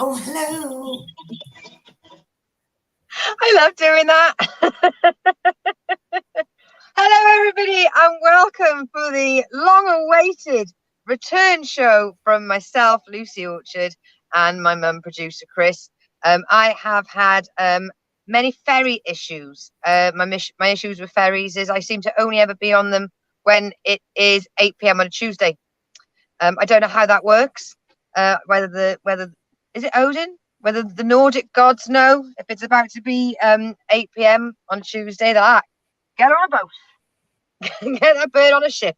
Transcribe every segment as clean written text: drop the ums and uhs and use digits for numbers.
Oh, hello. I love doing that. Hello, everybody, and welcome for the long-awaited return show from myself, Lucy Orchard, and my mum, producer Chris. I have had many ferry issues. My issues with ferries is I seem to only ever be on them when it is 8 p.m. on a Tuesday. I don't know how that works. Whether is it Odin? Whether the Nordic gods know if it's about to be 8 p.m. on Tuesday, they're like, get on a boat, get a bird on a ship.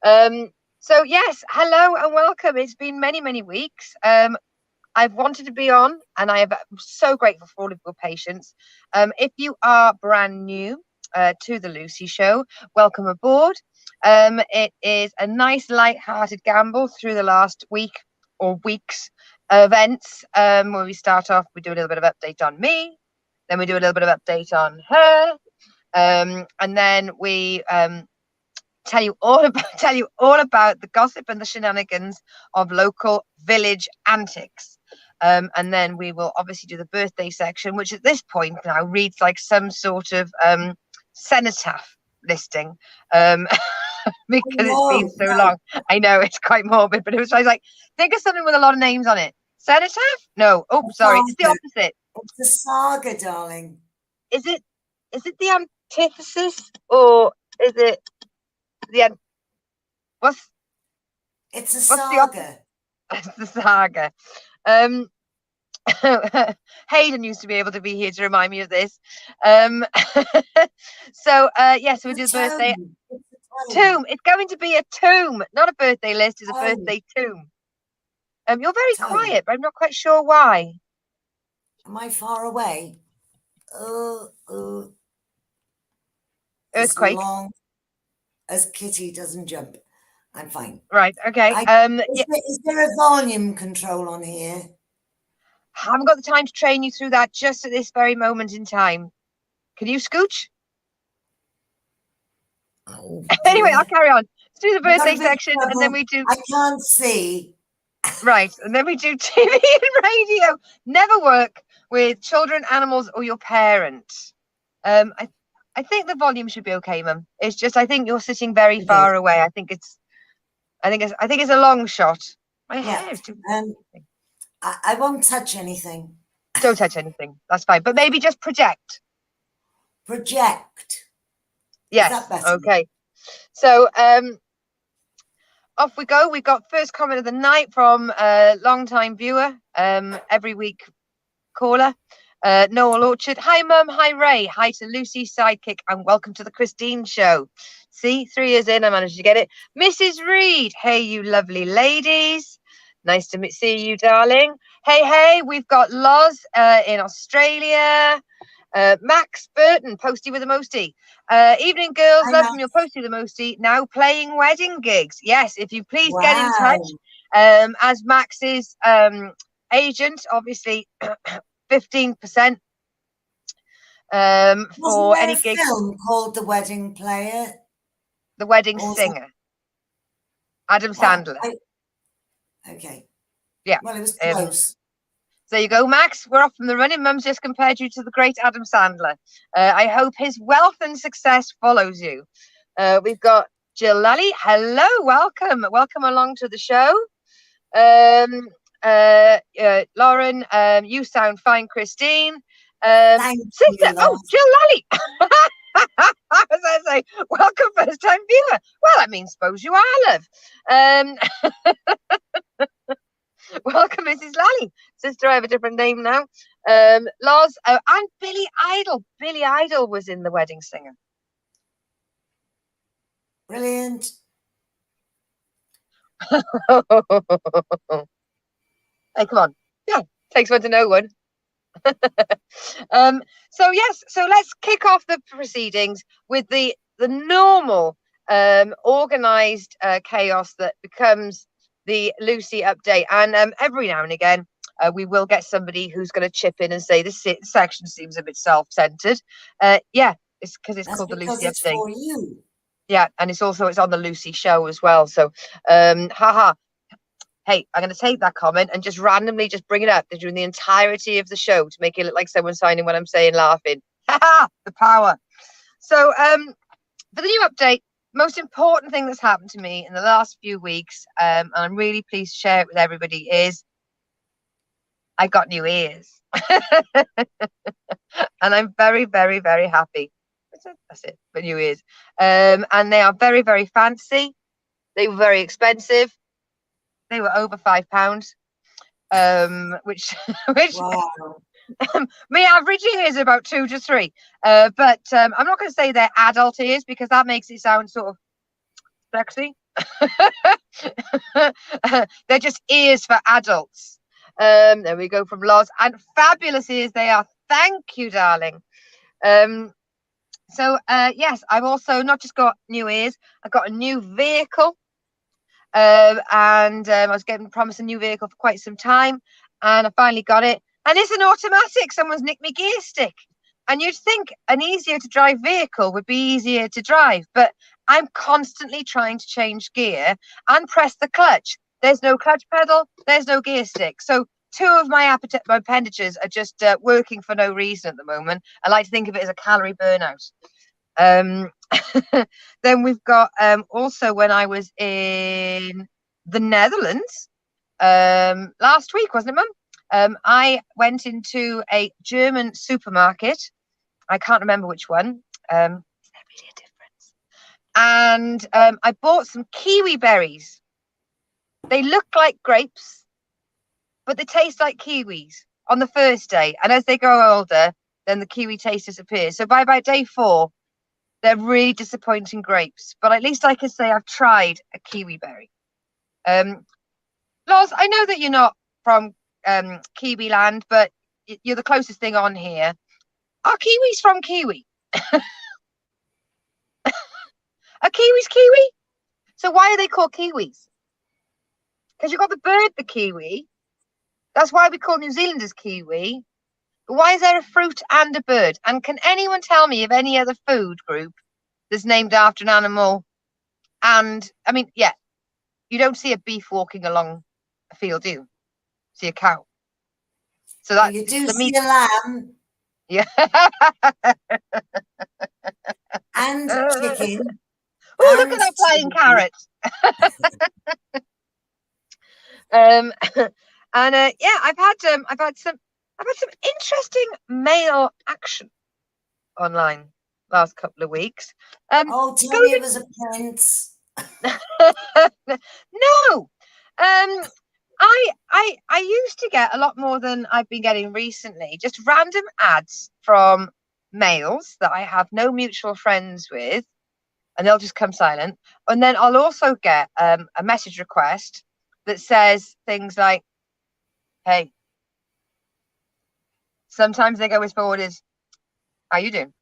So yes, hello and welcome. It's been many weeks. I've wanted to be on, and I'm so grateful for all of your patience. If you are brand new to the Lucy Show, welcome aboard. It is a nice light-hearted gamble through the last week or weeks events, where we start off, we do a little bit of update on me, then we do a little bit of update on her, and then we tell you all about the gossip and the shenanigans of local village antics. And then we will obviously do the birthday section, which at this point now reads like some sort of cenotaph listing, because it's been so long. I know it's quite morbid, but I was like, think of something with a lot of names on it. Cenotaph? No. Oh, sorry. It's the opposite. It's a saga, darling. Is it the antithesis, or is it the it's a saga. It's the saga. Hayden used to be able to be here to remind me of this. So yes, we do the birthday tomb. It's going to be a tomb, not a birthday list. It's a birthday tomb. You're very quiet, but I'm not quite sure why. Am I far away? Earthquake. As long as Kitty doesn't jump, I'm fine. Right. Okay. Is there a volume control on here? Haven't got the time to train you through that just at this very moment in time. Can you scooch? Oh, anyway, I'll carry on. Let's do the birthday section, and then we do. I can't see. Right, and then we do TV and radio. Never work with children, animals, or your parents. I think the volume should be okay, Mum. It's just I think you're sitting very far away. I think it's a long shot. My hair is too. I won't touch anything. Don't touch anything. That's fine. But maybe just project. Project. Yes. Okay. So off we go. We got first comment of the night from a long-time viewer, every week caller, Noel Orchard. Hi, Mum. Hi, Ray. Hi to Lucy, sidekick, and welcome to the Christine Show. See, 3 years in, I managed to get it. Mrs. Reed. Hey, you lovely ladies. Nice to see you, darling. Hey, we've got Loz in Australia. Max Burton, Posty with a Mosty. Evening, girls. Love from your Posty with a Mosty. Now playing wedding gigs. Yes, if you please get in touch. As Max's agent, obviously 15% for any gig. Film called The Wedding Player. The Wedding Singer. Adam Sandler. Okay. Yeah. Well, it was close. So there you go, Max. We're off from the running. Mum's just compared you to the great Adam Sandler. I hope his wealth and success follows you. We've got Jill Lally. Hello, welcome. Welcome along to the show. Lauren, you sound fine, Christine. Thank you, oh, Jill Lally. I was going to say, welcome, first time viewer. Well, I mean, suppose you are, love. Welcome, Mrs. Lally. Sister, I have a different name now. Loz, and Billy Idol. Billy Idol was in The Wedding Singer. Brilliant. Hey, come on. Yeah, takes one to know one. So yes, so let's kick off the proceedings with the normal organized chaos that becomes the Lucy update. And every now and again, we will get somebody who's going to chip in and say this section seems a bit self-centered. Yeah, it's because it's That's called the because Lucy it's update. for you. Yeah, and it's on the Lucy show as well. So, haha. Hey, I'm going to take that comment and just randomly just bring it up during the entirety of the show to make it look like someone's signing when I'm saying laughing. Haha, the power. So, for the new update, most important thing that's happened to me in the last few weeks, and I'm really pleased to share it with everybody, is I got new ears. And I'm very, very, very happy. That's it, for new ears. And they are very, very fancy. They were very expensive. They were over £5, which Wow. my average ear is about 2 to 3. But I'm not going to say they're adult ears because that makes it sound sort of sexy. They're just ears for adults. There we go from Loz, and fabulous ears they are. Thank you, darling. So yes, I've also not just got new ears, I've got a new vehicle. And I was getting promised a new vehicle for quite some time, and I finally got it. And it's an automatic. Someone's nicked my gear stick. And you'd think an easier to drive vehicle would be easier to drive, but I'm constantly trying to change gear and press the clutch. There's no clutch pedal, there's no gear stick. So two of my appendages are just working for no reason at the moment. I like to think of it as a calorie burnout. Then we've got also when I was in the Netherlands last week, wasn't it, Mum? I went into a German supermarket. I can't remember which one. Is there really a difference? And I bought some kiwi berries. They look like grapes, but they taste like kiwis on the first day. And as they grow older, then the kiwi taste disappears. So by about day 4, they're really disappointing grapes, but at least I can say I've tried a kiwi berry. Loz, I know that you're not from Kiwi land, but you're the closest thing on here. Are kiwis from Kiwi? Are kiwis kiwi? So why are they called kiwis? Because you've got the bird, the kiwi. That's why we call New Zealanders kiwi. But why is there a fruit and a bird? And can anyone tell me of any other food group that's named after an animal? And I mean, yeah, you don't see a beef walking along a field, do you? See a cow. So that You do the see meat. a lamb Yeah. and chicken. Oh, look at that flying carrot. And yeah, I've had some interesting male action online last couple of weeks. Oh, tell me it was a prince. No. I used to get a lot more than I've been getting recently, just random ads from males that I have no mutual friends with, and they'll just come silent. And then I'll also get a message request that says things like, hey, sometimes they go as forward as, how you doing?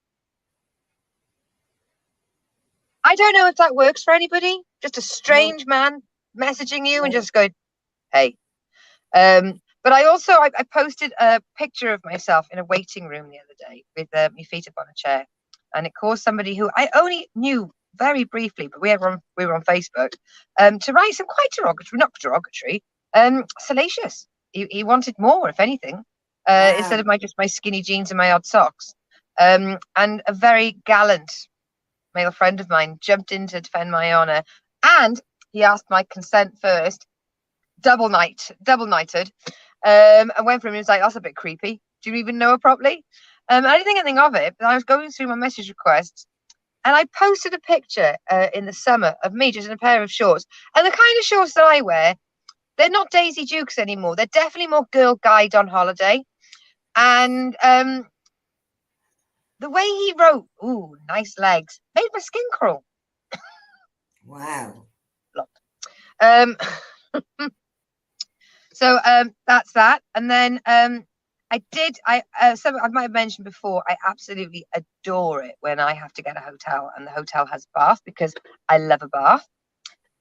I don't know if that works for anybody. Just a strange man messaging you and just going, hey. But I also I posted a picture of myself in a waiting room the other day with my feet up on a chair, and it caused somebody who I only knew very briefly, but we were on Facebook, to write some quite derogatory, not derogatory, salacious. He wanted more, if anything, instead of my skinny jeans and my odd socks. And a very gallant male friend of mine jumped in to defend my honor, and he asked my consent first. Double knighted, and went for him. He was like, "That's a bit creepy. Do you even know her properly?" I didn't think anything of it, but I was going through my message requests, and I posted a picture in the summer of me just in a pair of shorts, and the kind of shorts that I wear, they're not Daisy Dukes anymore. They're definitely more Girl Guide on holiday, and the way he wrote, "Ooh, nice legs," made my skin crawl. Wow. So that's that. And then I did. Some I might have mentioned before. I absolutely adore it when I have to get a hotel and the hotel has a bath, because I love a bath.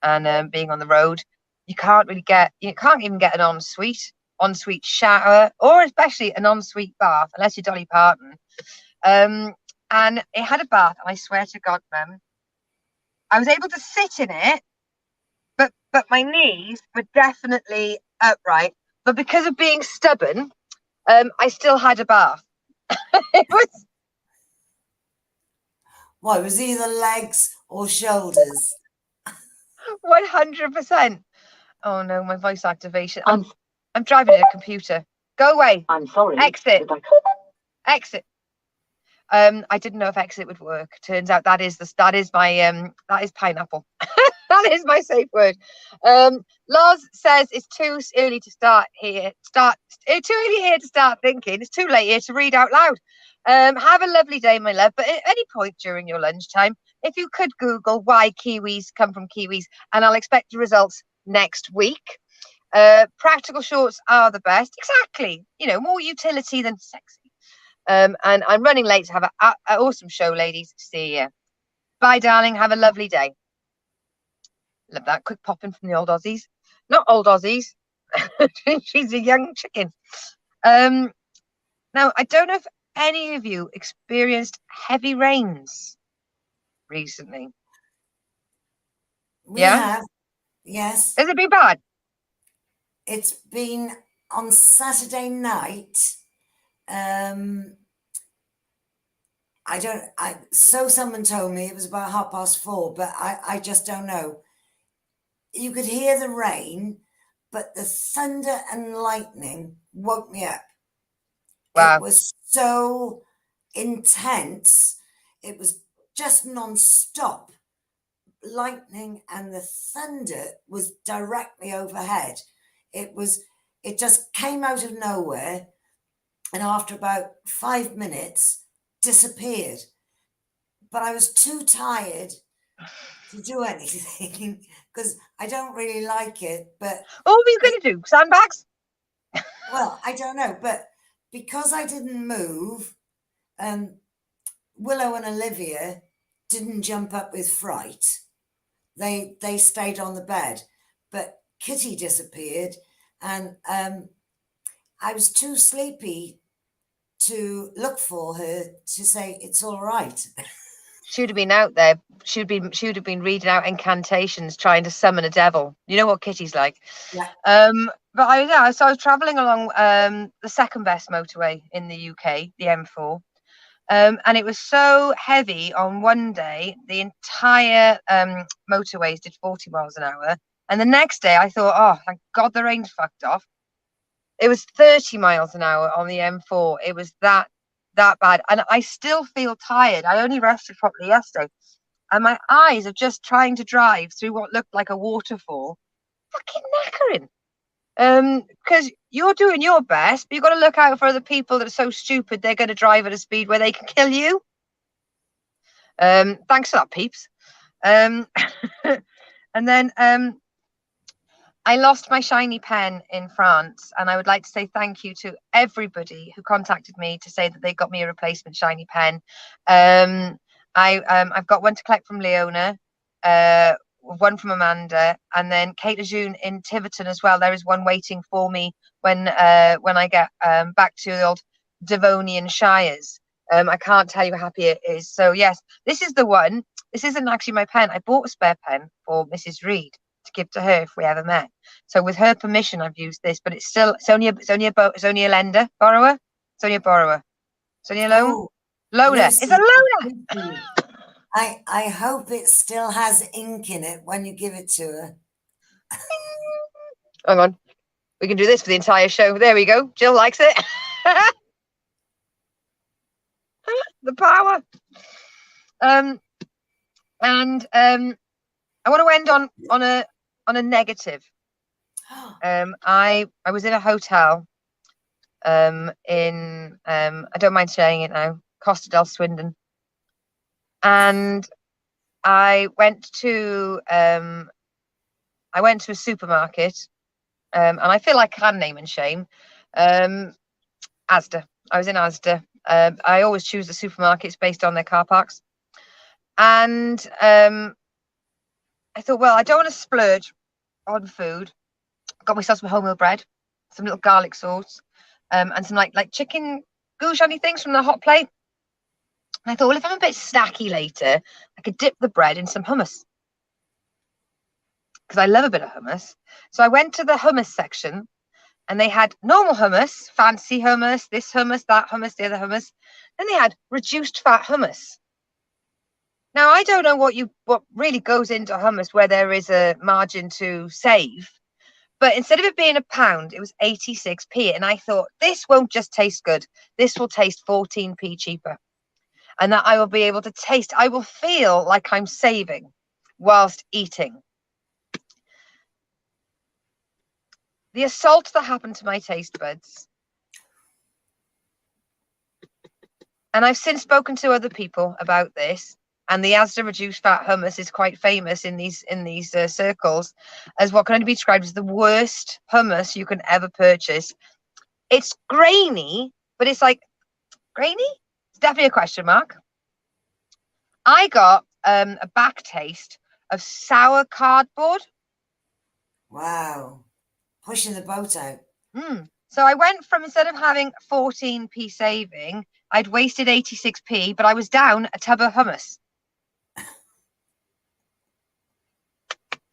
And being on the road, you can't even get an ensuite shower, or especially an ensuite bath, unless you're Dolly Parton. And it had a bath, and I swear to God, Mum, I was able to sit in it, but my knees were definitely upright. But because of being stubborn, I still had a bath. It was What, was either legs or shoulders? 100%. Oh no, my voice activation. I'm driving at a computer. Go away. I'm sorry. Exit. Exit. I didn't know if exit would work. Turns out that is pineapple. That is my safe word. Lars says it's too early to start here. It's too early here to start thinking. It's too late here to read out loud. Have a lovely day, my love. But at any point during your lunchtime, if you could Google why kiwis come from kiwis, and I'll expect the results next week. Practical shorts are the best. Exactly. More utility than sexy. And I'm running late to have an awesome show, ladies. See ya. Bye, darling. Have a lovely day. Love that. Quick popping from the old Aussies. Not old Aussies. She's a young chicken. Now, I don't know if any of you experienced heavy rains recently. We have. Yes. Has it been bad? It's been on Saturday night. Someone told me it was about 4:30, but I just don't know. You could hear the rain, but the thunder and lightning woke me up. Wow. It was so intense. It was just non-stop. Lightning and the thunder was directly overhead. It just came out of nowhere, and after about 5 minutes disappeared. But I was too tired to do anything because I don't really like it. But what were you going to do? Sandbags? Well, I don't know, but because I didn't move, Willow and Olivia didn't jump up with fright. They stayed on the bed, but Kitty disappeared, and I was too sleepy to look for her to say it's all right. She would have been out there. She would have been reading out incantations, trying to summon a devil. You know what Kitty's like. Yeah. But I was traveling along the second best motorway in the UK, the M4. And it was so heavy on one day, the entire motorways did 40 miles an hour. And the next day I thought, oh, thank God the rain's fucked off. It was 30 miles an hour on the M4. It was that bad. And I still feel tired. I only rested properly yesterday. And my eyes are just trying to drive through what looked like a waterfall. Fucking knackering. Because you're doing your best, but you've got to look out for other people that are so stupid they're going to drive at a speed where they can kill you. Thanks for that, peeps. And then I lost my shiny pen in France, and I would like to say thank you to everybody who contacted me to say that they got me a replacement shiny pen. I've got one to collect from Leona, one from Amanda, and then Kate Lejeune in Tiverton as well. There is one waiting for me when I get back to the old Devonian Shires. I can't tell you how happy it is. So yes, this is the one. This isn't actually my pen. I bought a spare pen for Mrs. Reed to give to her if we ever met. So with her permission, I've used this, but it's only a lender, borrower. It's only a borrower. It's only a loan. Oh, Loaner. Lucy, It's a loaner. I hope it still has ink in it when you give it to her. Hang on. We can do this for the entire show. There we go. Jill likes it. The power. I want to end on a negative. I was in a hotel in I don't mind saying it now, Costa del Swindon, and I went to a supermarket, and I feel like I can name and shame, Asda. I was in Asda. I always choose the supermarkets based on their car parks. And I thought, well, I don't want to splurge on food. Got myself some wholemeal bread, some little garlic sauce, and some like chicken goujani things from the hot plate. And I thought, well, if I'm a bit snacky later, I could dip the bread in some hummus, because I love a bit of hummus. So I went to the hummus section, and they had normal hummus, fancy hummus, this hummus, that hummus, the other hummus. Then they had reduced fat hummus. Now, I don't know what really goes into hummus where there is a margin to save, but instead of it being £1, it was 86p. And I thought, this won't just taste good, this will taste 14p cheaper. And that I will be able to taste, I will feel like I'm saving whilst eating. The assault that happened to my taste buds. And I've since spoken to other people about this. And the Asda reduced fat hummus is quite famous in these circles as what can only be described as the worst hummus you can ever purchase. It's grainy, but it's like grainy. It's definitely a question mark. I got a back taste of sour cardboard. Wow. Pushing the boat out. So I went from, instead of having 14p saving, I'd wasted 86p, but I was down a tub of hummus.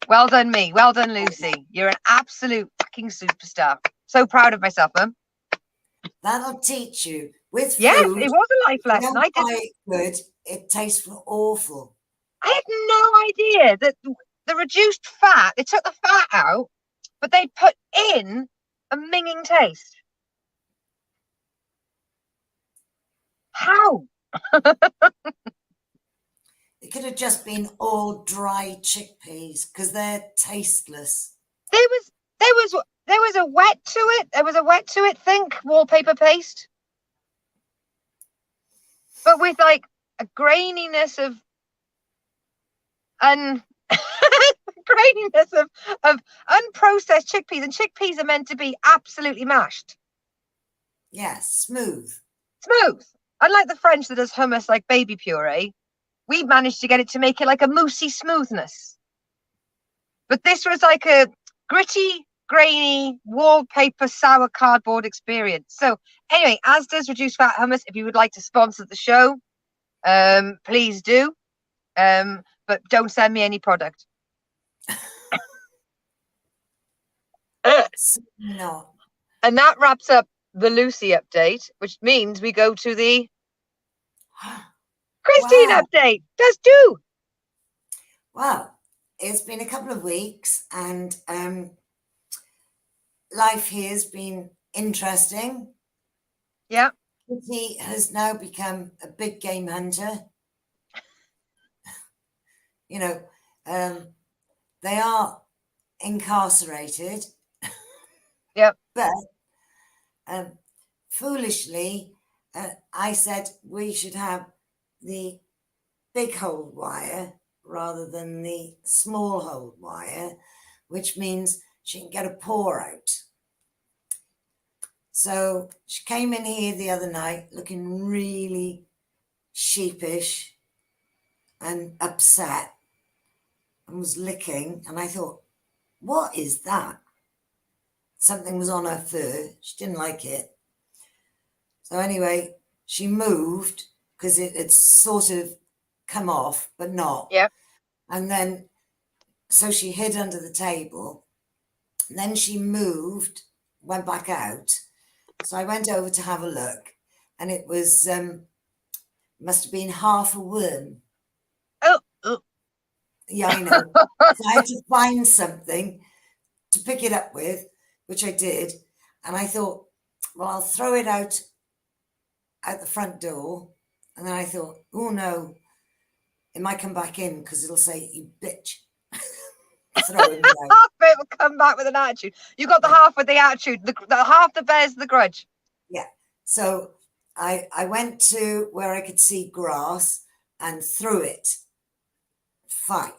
Well done, me. Well done, Lucy. You're an absolute fucking superstar. So proud of myself, Mum. That'll teach you. With food, yes, it was a life lesson. I didn't buy it good. It tastes awful. I had no idea that the reduced fat, they took the fat out, but they put in a minging taste. How? It could have just been all dry chickpeas because they're tasteless. There was a wet to it. There was a wet to it. Think wallpaper paste, but with like a graininess of graininess of unprocessed chickpeas, and chickpeas are meant to be absolutely mashed. Yes, smooth. Unlike the French that does hummus like baby puree, we managed to get it to make it like a moussey smoothness. But this was like a gritty, grainy, wallpaper, sour cardboard experience. So anyway, Asda's reduced fat hummus. If you would like to sponsor the show, please do. But don't send me any product. No. And that wraps up the Lucy update, which means we go to the Christine update. Let's do. Well, it's been a couple of weeks and life here has been interesting. Yeah. Kitty has now become a big game hunter. You know, they are incarcerated. Yep. But foolishly, I said we should have the big hold wire rather than the small hold wire, which means she can get a paw out. So she came in here the other night looking really sheepish and upset and was licking, and I thought, what is that? Something was on her fur. She didn't like it. So anyway, she moved because it had sort of come off, but not. Yeah. And then, so she hid under the table. And then she moved, went back out. So I went over to have a look, and it was, must have been half a worm. Oh. Yeah, I know. So I had to find something to pick it up with, which I did. And I thought, well, I'll throw it out the front door. And then I thought, oh no, it might come back in because it'll say, you bitch. Throw it away. Half of it will come back with an attitude. You got the half with the attitude, the half that bears the grudge. Yeah. So I went to where I could see grass and threw it. Fine.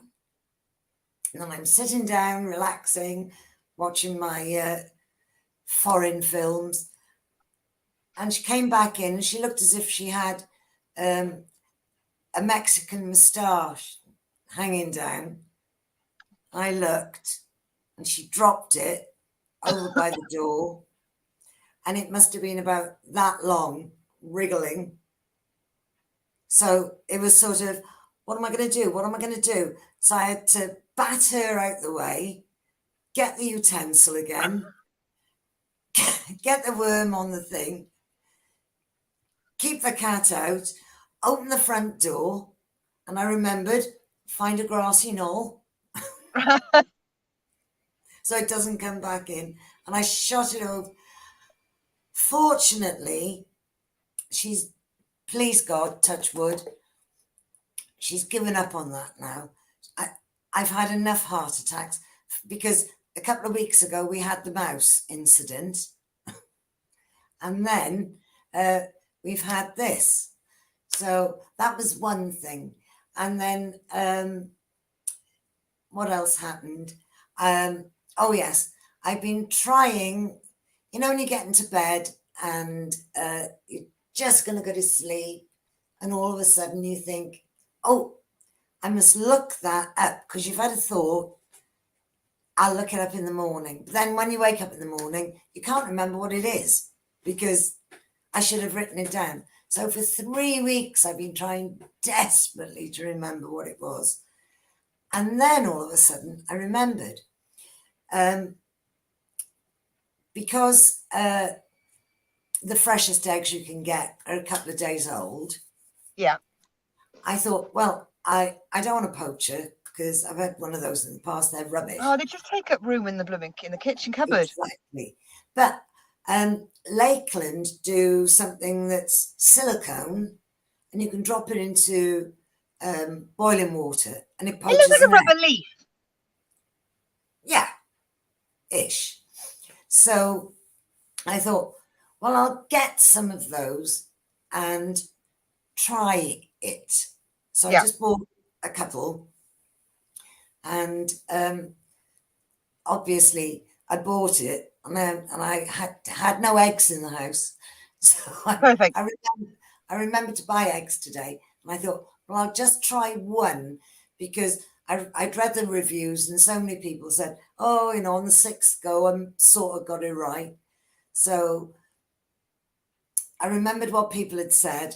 And then I'm sitting down, relaxing, watching my foreign films. And she came back in and she looked as if she had a Mexican moustache hanging down. I looked and she dropped it over by the door. And it must have been about that long, wriggling. So it was sort of, what am I going to do? What am I going to do? So I had to bat her out the way, get the utensil again, get the worm on the thing, keep the cat out, open the front door, and I remembered, find a grassy knoll so it doesn't come back in. And I shot it over. Fortunately, she's, please God, touch wood, she's given up on that now. I've had enough heart attacks because a couple of weeks ago we had the mouse incident. And then we've had this. So that was one thing. And then what else happened? Oh, yes. I've been trying, you know, when you get into bed and you're just going to go to sleep and all of a sudden you think, oh, I must look that up because you've had a thought. I'll look it up in the morning. But then when you wake up in the morning, you can't remember what it is because I should have written it down. So for 3 weeks, I've been trying desperately to remember what it was. And then all of a sudden, I remembered. Because the freshest eggs you can get are a couple of days old. Yeah. I thought, well, I don't want to poach it because I've had one of those in the past. They're rubbish. Oh, they just take up room in the kitchen cupboard. Exactly. But Lakeland do something that's silicone, and you can drop it into boiling water, and it poaches. It looks like a rubber leaf. Yeah, ish. So I thought, well, I'll get some of those and try it. So I just bought a couple, and obviously I bought it, and I had no eggs in the house. So Perfect. I remember to buy eggs today, and I thought, well, I'll just try one because I'd read the reviews and so many people said, oh, you know, on the 6th go, I'm sort of got it right. So I remembered what people had said.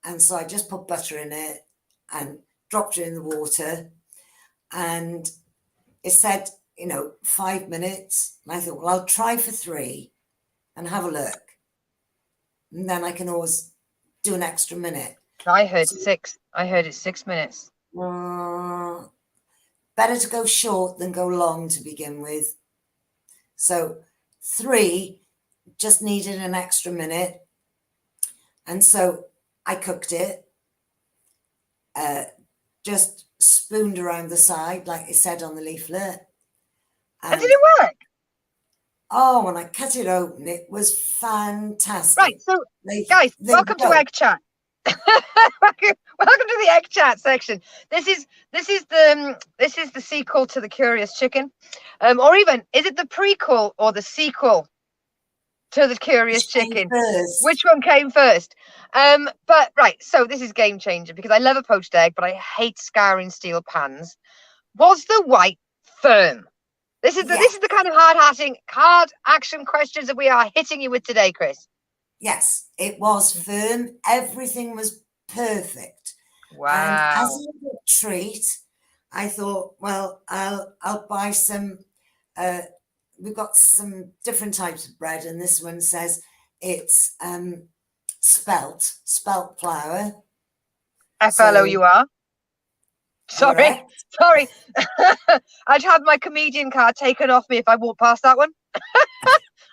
And so I just put butter in it and dropped it in the water. And it said, you know, 5 minutes. And I thought, well, I'll try for 3 and have a look. And then I can always do an extra minute. I heard 6. I heard it's 6 minutes. Better to go short than go long to begin with. So 3 just needed an extra minute. And so I cooked it, just spooned around the side, like it said on the leaflet. And did it work? Oh, when I cut it open, it was fantastic. Right, so guys, welcome to Egg Chat. Welcome to the Egg Chat section. This is the sequel to The Curious Chicken, or even is it the prequel or the sequel to The Curious Chicken? Which one came first? But right, so this is game changer because I love a poached egg, but I hate scouring steel pans. Was the white firm? This is the kind of hard action questions that we are hitting you with today, Chris. Yes, it was firm. Everything was perfect. Wow. And as a little treat, I thought, well, I'll buy some. We've got some different types of bread, and this one says it's spelt flour. FLOUR. Sorry. I'd have my comedian card taken off me if I walked past that one.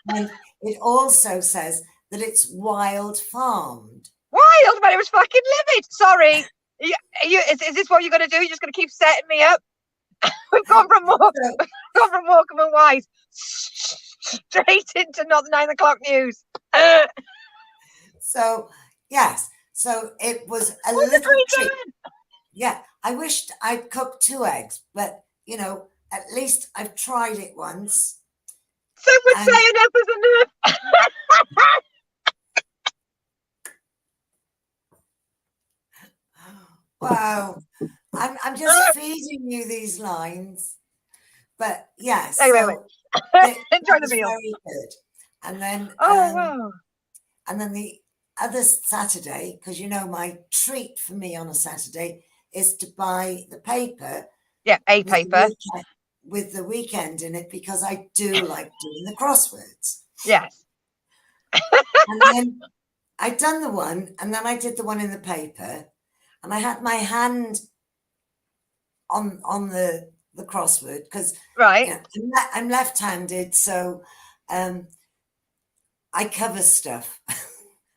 And it also says that it's wild farmed. Wild, but it was fucking livid. Sorry. Is this what you're going to do? You're just going to keep setting me up? We've gone from Morecambe and Wise straight into not the 9 o'clock news. So, yes. So it was a little treat. Yeah. I wished I'd cooked 2 eggs, but, you know, at least I've tried it once. Some would say enough is enough. Wow. I'm just feeding you these lines. But yes, Anyway, so that enjoy the was meal. very good. And then Oh, wow. the other Saturday, because my treat for me on a Saturday is to buy the paper Yeah, a with the paper. with the weekend in it, because I do like doing the crosswords. Yes. And then I'd done the one, and then I did the one in the paper, and I had my hand on the crossword, because Right. I'm left-handed, so I cover stuff,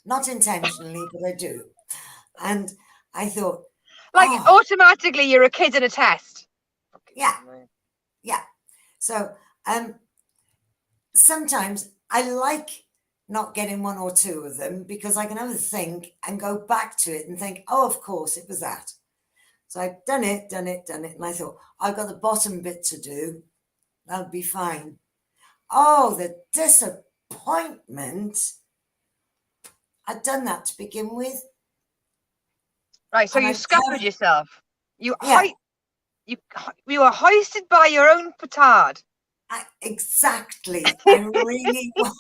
not intentionally, but I do. And I thought, Like, oh, automatically, you're a kid in a test. yeah, yeah. So sometimes I like not getting one or two of them, because I can have a think and go back to it and think, oh, of course, it was that. So I'd done it. And I thought, I've got the bottom bit to do. That'll be fine. Oh, the disappointment. I'd done that to begin with. Right, so And you I scuppered yourself. You yeah, you were hoisted by your own petard. exactly. I really was.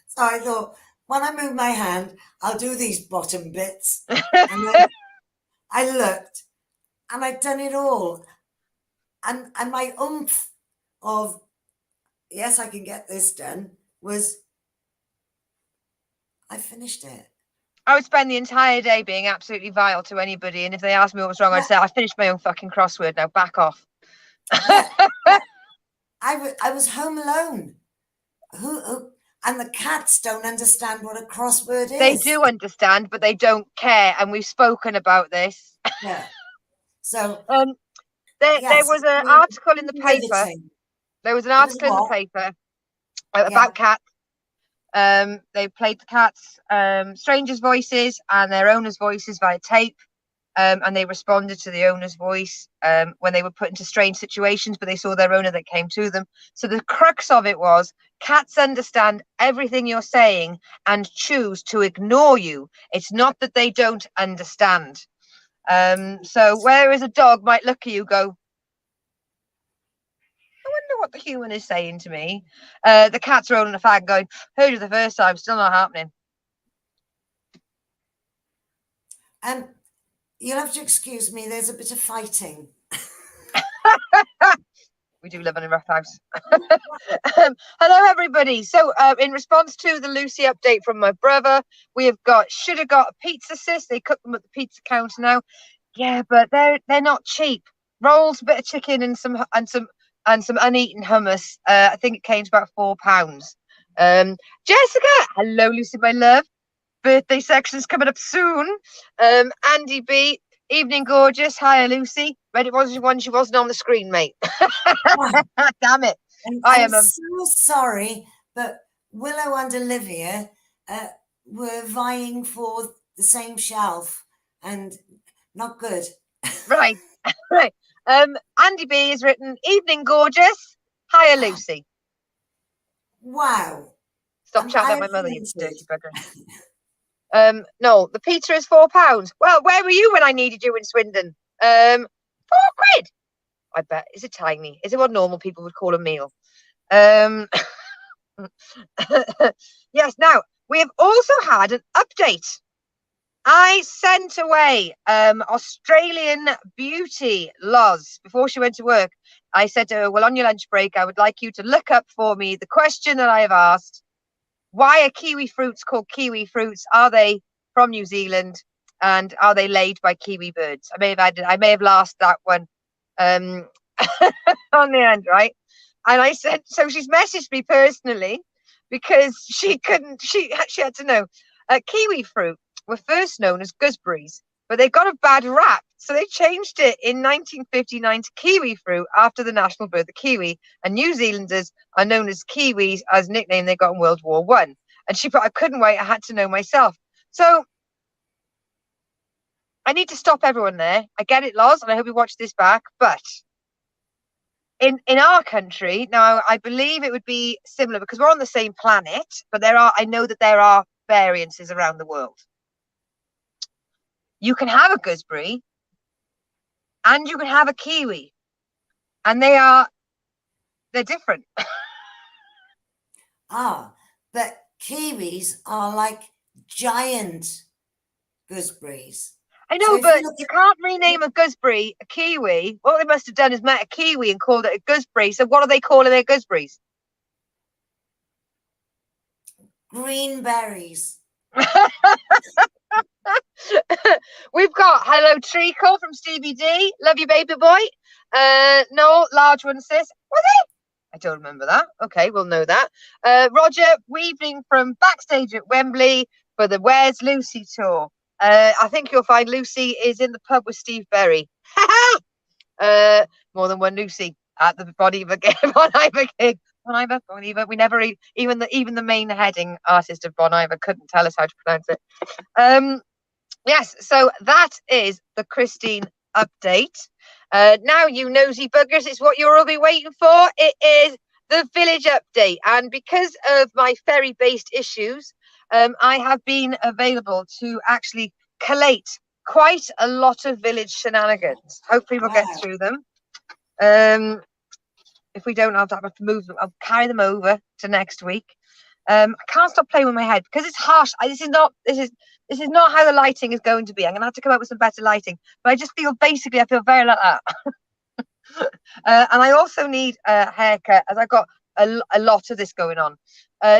So I thought, when I move my hand, I'll do these bottom bits. And then I looked, and I'd done it all. And my oomph of, yes, I can get this done, was, I finished it. I would spend the entire day being absolutely vile to anybody, and if they asked me what was wrong, I'd say, I finished my own fucking crossword, now back off. Yeah. I was home alone. Who and the cats don't understand what a crossword is. They do understand, but they don't care, and we've spoken about this. Yeah. So there was an article in the paper. Riveting. There was an article in the paper about cats. They played the cats, strangers' voices and their owners' voices via tape. And they responded to the owner's voice when they were put into strange situations, but they saw their owner that came to them. So the crux of it was, cats understand everything you're saying and choose to ignore you. It's not that they don't understand. So whereas a dog might look at you, go, I wonder what the human is saying to me. The cat's rolling a fag going, heard you the first time, still not happening. You'll have to excuse me, there's a bit of fighting. We do live in a rough house. Hello, everybody. So in response to the Lucy update from my brother, we have should have got a pizza, sis. They cook them at the pizza counter now. Yeah, but they're not cheap. Rolls, a bit of chicken, and some uneaten hummus. I think it came to about £4. Jessica, hello, Lucy, my love. Birthday section's coming up soon. Andy B, evening gorgeous. Hiya, Lucy. Read it was when she wasn't on the screen, mate. Damn it. I'm so sorry, but Willow and Olivia were vying for the same shelf, and not good. Right. Right. Andy B has written, evening gorgeous. Hiya, Lucy. Wow. Stop chatting about my mother, you dirty bugger. No, the pizza is £4. Well, where were you when I needed you in Swindon? £4. I bet. Is it tiny? Is it what normal people would call a meal? Yes. Now we have also had an update. I sent away Australian beauty Loz before she went to work. I said to her, well, on your lunch break, I would like you to look up for me the question that I have asked. Why are kiwi fruits called kiwi fruits? Are they from New Zealand? And are they laid by kiwi birds? I may have lost that one on the end, right? And I said, so she's messaged me personally because she had to know. Kiwi fruit were first known as gooseberries, but they got a bad rap. So they changed it in 1959 to kiwi fruit after the national bird, the kiwi. And New Zealanders are known as kiwis as a nickname they got in World War I. And she put, I couldn't wait. I had to know myself. So I need to stop everyone there. I get it, Loz, and I hope you watch this back. But in our country, now I believe it would be similar because we're on the same planet, but I know that there are variances around the world. You can have a gooseberry, and you can have a kiwi, and they're different. But kiwis are like giant gooseberries. I know, So if but you look you at can't rename a gooseberry a kiwi. What they must have done is met a kiwi and called it a gooseberry. So what are they calling their gooseberries? green berries. We've got hello Treacle from Stevie D. Love you, baby boy. No, large one, sis. Was it? I don't remember that. Okay, we'll know that. Roger Weaving from backstage at Wembley for the Where's Lucy tour. I think you'll find Lucy is in the pub with Steve Berry. More than one Lucy at the Bon Iver gig. Bon Iver gig. Bon Iver. We never even the main heading artist of Bon Iver couldn't tell us how to pronounce it. Yes, so that is the Christine update. Now, you nosy buggers, it's what you'll all be waiting for. It is the village update. And because of my ferry-based issues, I have been available to actually collate quite a lot of village shenanigans. Hopefully we'll get through them. If we don't, I'll have to move them. I'll carry them over to next week. I can't stop playing with my head because it's harsh. This is not how the lighting is going to be. I'm gonna have to come up with some better lighting. But I just feel I feel very like that. And I also need a haircut as I've got a lot of this going on.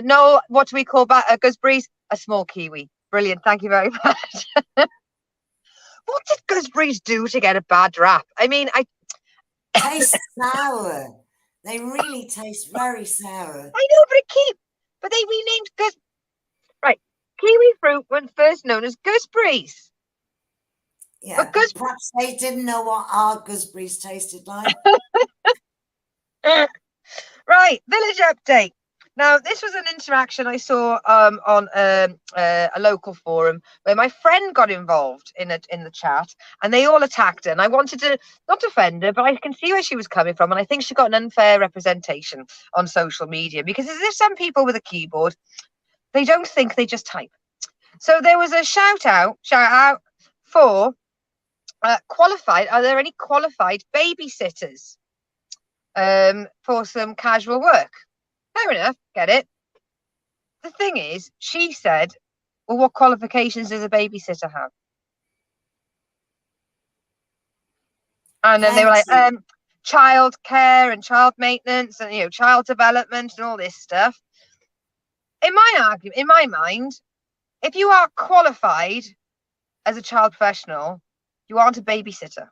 No, what do we call gooseberries? A small kiwi. Brilliant. Thank you very much. What did gooseberries do to get a bad rap? I mean, taste sour. They really taste very sour. I know, but they renamed right. Kiwi fruit when first known as gooseberries. Yeah, but perhaps they didn't know what our gooseberries tasted like. Right, village update. Now, this was an interaction I saw on a local forum where my friend got involved in the chat, and they all attacked her. And I wanted to not offend her, but I can see where she was coming from, and I think she got an unfair representation on social media because there's some people with a keyboard, they don't think, they just type. So there was a shout out for qualified. Are there any qualified babysitters for some casual work? Fair enough, get it. The thing is, she said, well, what qualifications does a babysitter have? And then they were like, child care and child maintenance and, child development and all this stuff. In my mind, if you are qualified as a child professional, you aren't a babysitter.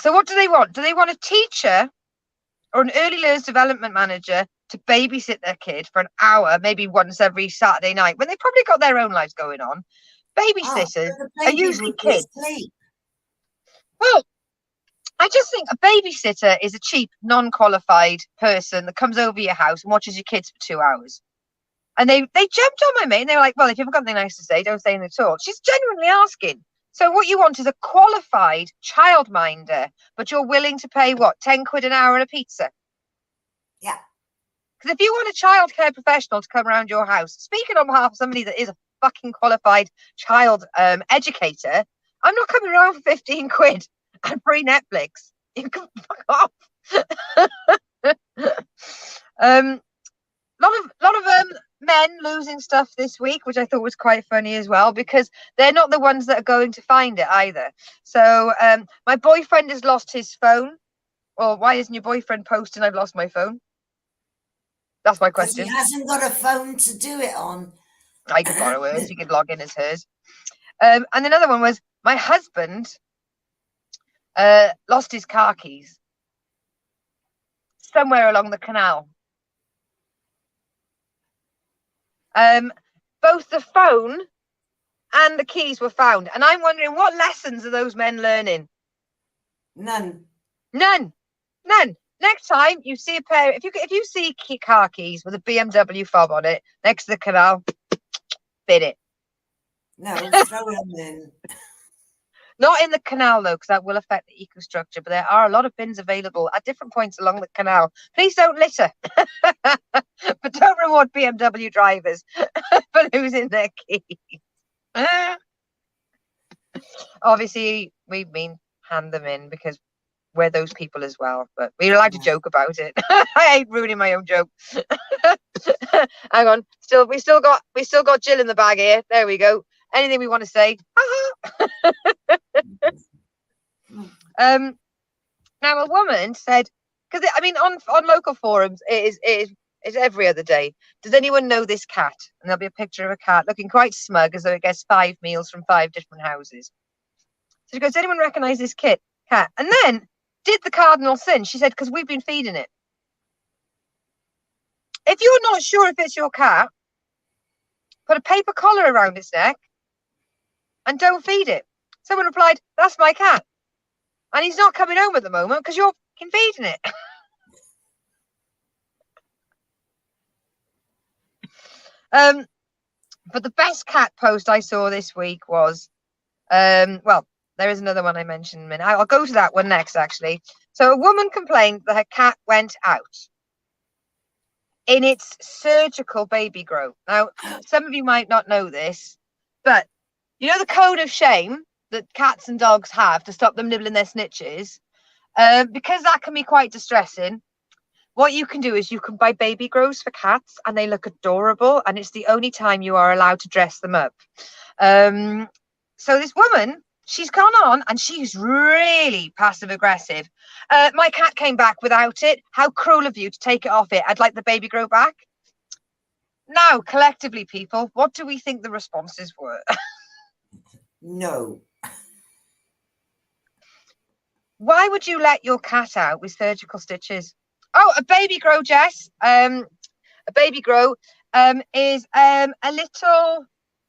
So what do they want? Do they want a teacher or an early learners development manager to babysit their kid for an hour, maybe once every Saturday night, when they've probably got their own lives going on? Babysitters are usually kids. Well, I just think a babysitter is a cheap, non-qualified person that comes over your house and watches your kids for 2 hours. And they jumped on my mate and they were like, well, if you've got anything nice to say, don't say anything at all. She's genuinely asking. So what you want is a qualified childminder, but you're willing to pay, what, 10 quid an hour on a pizza? Yeah. Because if you want a childcare professional to come around your house, speaking on behalf of somebody that is a fucking qualified child educator, I'm not coming around for 15 quid and free Netflix. You can fuck off. Lot of men losing stuff this week, which I thought was quite funny as well, because they're not the ones that are going to find it either. So my boyfriend has lost his phone. Well, why isn't your boyfriend posting I've lost my phone? That's my question. He hasn't got a phone to do it on. I could borrow hers. He could log in as hers. And another one was my husband lost his car keys somewhere along the canal. Both the phone and the keys were found, and I'm wondering what lessons are those men learning? None. Next time you see a pair, if you see car keys with a BMW fob on it next to the canal, bid it. No, throw them in. Not in the canal though, because that will affect the ecostructure. But there are a lot of bins available at different points along the canal. Please don't litter, but don't reward BMW drivers for losing their keys. Obviously, we mean hand them in because we're those people as well. But we're allowed to joke about it. I hate ruining my own joke. Hang on, we still got Jill in the bag here. There we go. Anything we want to say? Now a woman said, because I mean on local forums it is every other day. Does anyone know this cat? And there'll be a picture of a cat looking quite smug as though it gets 5 meals from 5 different houses. So she goes, does anyone recognise this cat? And then did the cardinal sin. She said, because we've been feeding it. If you're not sure if it's your cat, put a paper collar around its neck and don't feed it. Someone replied, that's my cat. And he's not coming home at the moment because you're fucking feeding it. But the best cat post I saw this week was, well, there is another one I mentioned in a minute. I'll go to that one next, actually. So a woman complained that her cat went out in its surgical baby grow. Now, some of you might not know this, but you know the code of shame that cats and dogs have to stop them nibbling their snitches? Because that can be quite distressing. What you can do is you can buy baby grows for cats and they look adorable, and it's the only time you are allowed to dress them up. So this woman, she's gone on and she's really passive aggressive. My cat came back without it. How cruel of you to take it off it. I'd like the baby grow back. Now, collectively, people, what do we think the responses were? No. Why would you let your cat out with surgical stitches? Oh, a baby grow, Jess. A baby grow is a little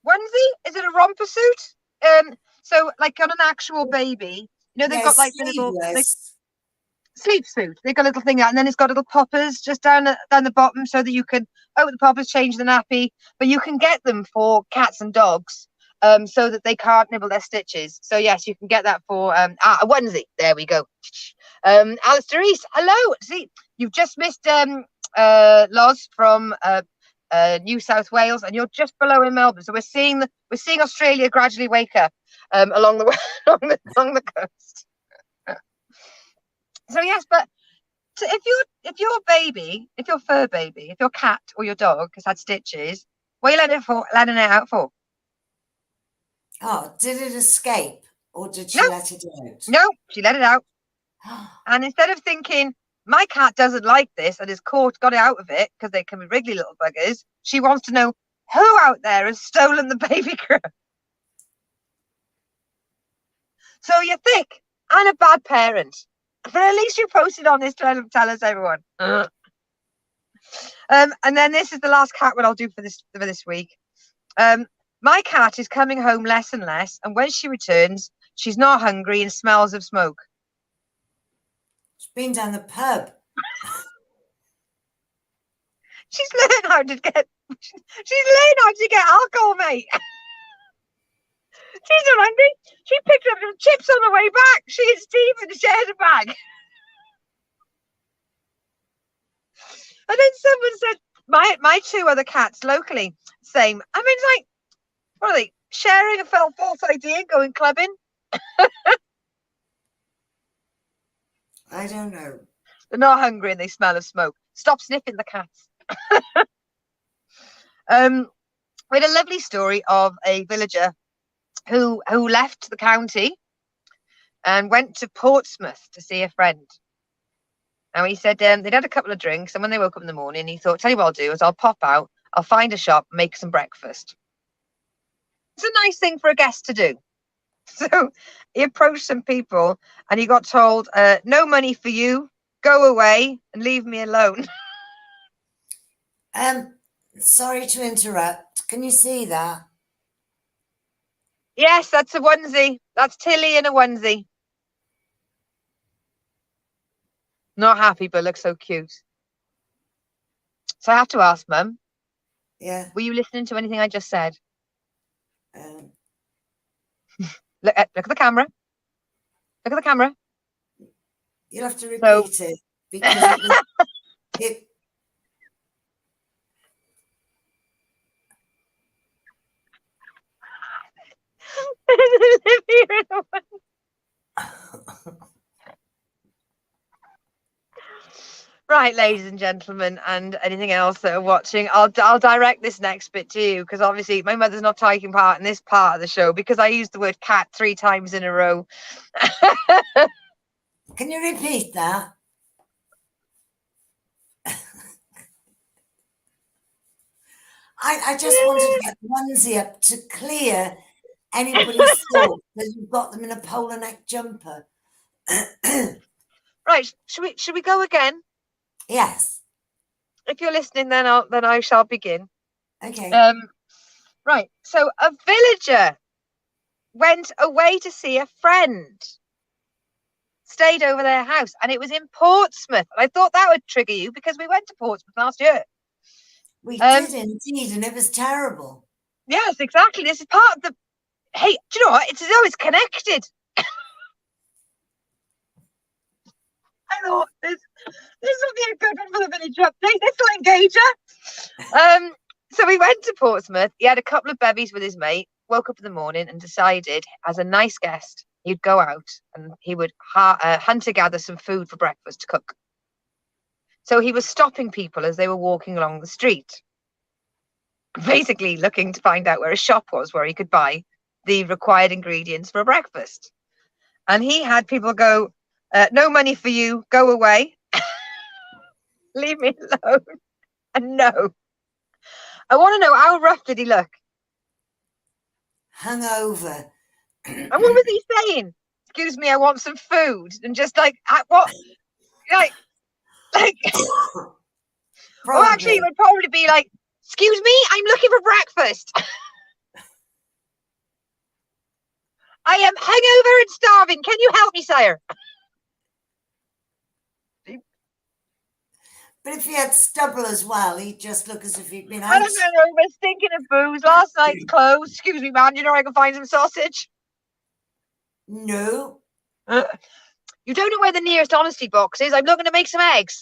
onesie. Is it a romper suit? So like on an actual baby, you know, they've got like the little sleep suit. They've got a little thing out, and then it's got little poppers just down the bottom so that you can open the poppers, change the nappy. But you can get them for cats and dogs, so that they can't nibble their stitches. So yes, you can get that for a onesie. There we go. Alistair East, hello. See, you've just missed Loz from New South Wales, and you're just below in Melbourne. So we're seeing Australia gradually wake up along the way, along the coast. So yes, but if your fur baby, if your cat or your dog has had stitches, what are you letting it out for? Oh, did it escape or did she let it out? No, she let it out. And instead of thinking, my cat doesn't like this and has got it out of it because they can be wriggly little buggers, she wants to know who out there has stolen the baby grow. So you're thick and a bad parent. But at least you posted on this to tell us, everyone. And then this is the last cat one I'll do for this week. My cat is coming home less and less, and when she returns, she's not hungry and smells of smoke. She's been down the pub. She's learned how to get alcohol, mate. She's not hungry. She picked up some chips on the way back. She and Stephen shared a bag. And then someone said, my 2 other cats locally, same. I mean, it's like, what are they, sharing a false ID and going clubbing? I don't know. They're not hungry and they smell of smoke. Stop sniffing the cats. We had a lovely story of a villager who left the county and went to Portsmouth to see a friend. Now he said they'd had a couple of drinks, and when they woke up in the morning, he thought, tell you what I'll do is I'll pop out, I'll find a shop, make some breakfast. It's a nice thing for a guest to do. So he approached some people and he got told, no money for you, go away and leave me alone. Sorry to interrupt. Can you see that? Yes, that's a onesie. That's Tilly in a onesie. Not happy, but looks so cute. So I have to ask, Mum. Yeah. Were you listening to anything I just said? Look at the camera. Look at the camera. You'll have to repeat it because it Olivia You're in the way. Right, ladies and gentlemen, and anything else that are watching, I'll direct this next bit to you because obviously my mother's not taking part in this part of the show because I used the word cat 3 times in a row. Can you repeat that? I just wanted to get the onesie up to clear anybody's thought that you've got them in a polar neck jumper. Right, should we go again? Yes. If you're listening, then I shall begin. Okay. Right. So a villager went away to see a friend, stayed over their house, and it was in Portsmouth. And I thought that would trigger you because we went to Portsmouth last year. We did indeed, and it was terrible. Yes, exactly. This is part of the. Hey, do you know what? It's as though it's connected. I thought this will be a good one for the village update. This will engage her. So we went to Portsmouth. He had a couple of bevies with his mate. Woke up in the morning and decided, as a nice guest, he'd go out and he would hunter gather some food for breakfast to cook. So he was stopping people as they were walking along the street, basically looking to find out where a shop was where he could buy the required ingredients for a breakfast. And he had people go, no money for you, go away. Leave me alone. And no. I want to know, how rough did he look? Hungover. And what was he saying? Excuse me, I want some food. And just like, what? Like, or actually, it would probably be like, excuse me, I'm looking for breakfast. I am hungover and starving. Can you help me, sire? But if he had stubble as well, he'd just look as if he'd been out. I don't know, but thinking of booze. Last night's closed. Excuse me, man. You know I can find some sausage? No. You don't know where the nearest honesty box is. I'm looking to make some eggs.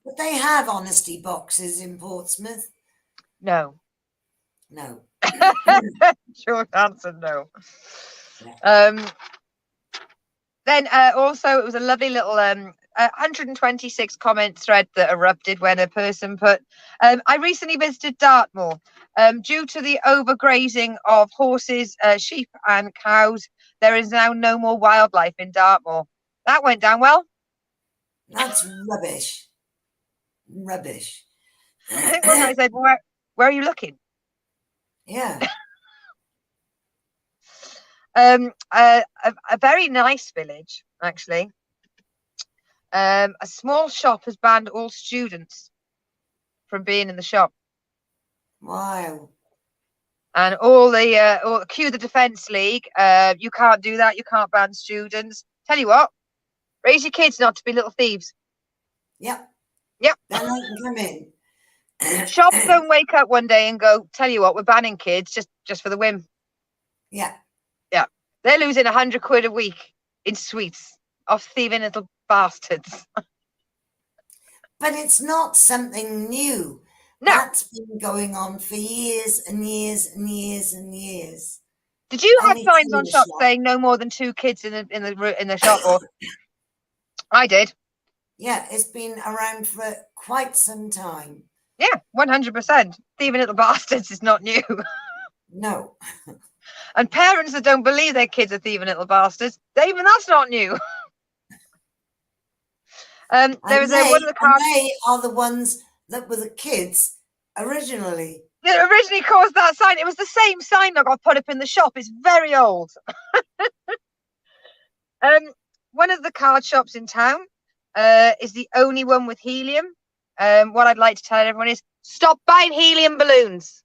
But they have honesty boxes in Portsmouth. No. No. Short answer, no. Yeah. Then also it was a lovely little 126 comment thread that erupted when a person put, I recently visited Dartmoor. Due to the overgrazing of horses, sheep and cows, there is now no more wildlife in Dartmoor. That went down well. That's rubbish. Rubbish. I think once I said, where are you looking? Yeah. A very nice village, actually. A small shop has banned all students from being in the shop. Wow. And all cue the Defence League. You can't do that. You can't ban students. Tell you what, raise your kids not to be little thieves. Yep. Yep. Then they can come in. Shops don't wake up one day and go, tell you what, we're banning kids just for the whim. Yeah. Yeah. They're losing 100 quid a week in sweets off thieving little bastards. But it's not something new. No. That's been going on for years and years and years and years. Did you have signs on shops saying no more than 2 kids in the shop? Or I did. Yeah, it's been around for quite some time. Yeah, 100%. Thieving little bastards is not new. No. And parents that don't believe their kids are thieving little bastards, even that's not new. There was one of the cars. They are the ones that were the kids originally. That originally caused that sign. It was the same sign that got put up in the shop. It's very old. One of the card shops in town is the only one with helium. What I'd like to tell everyone is stop buying helium balloons.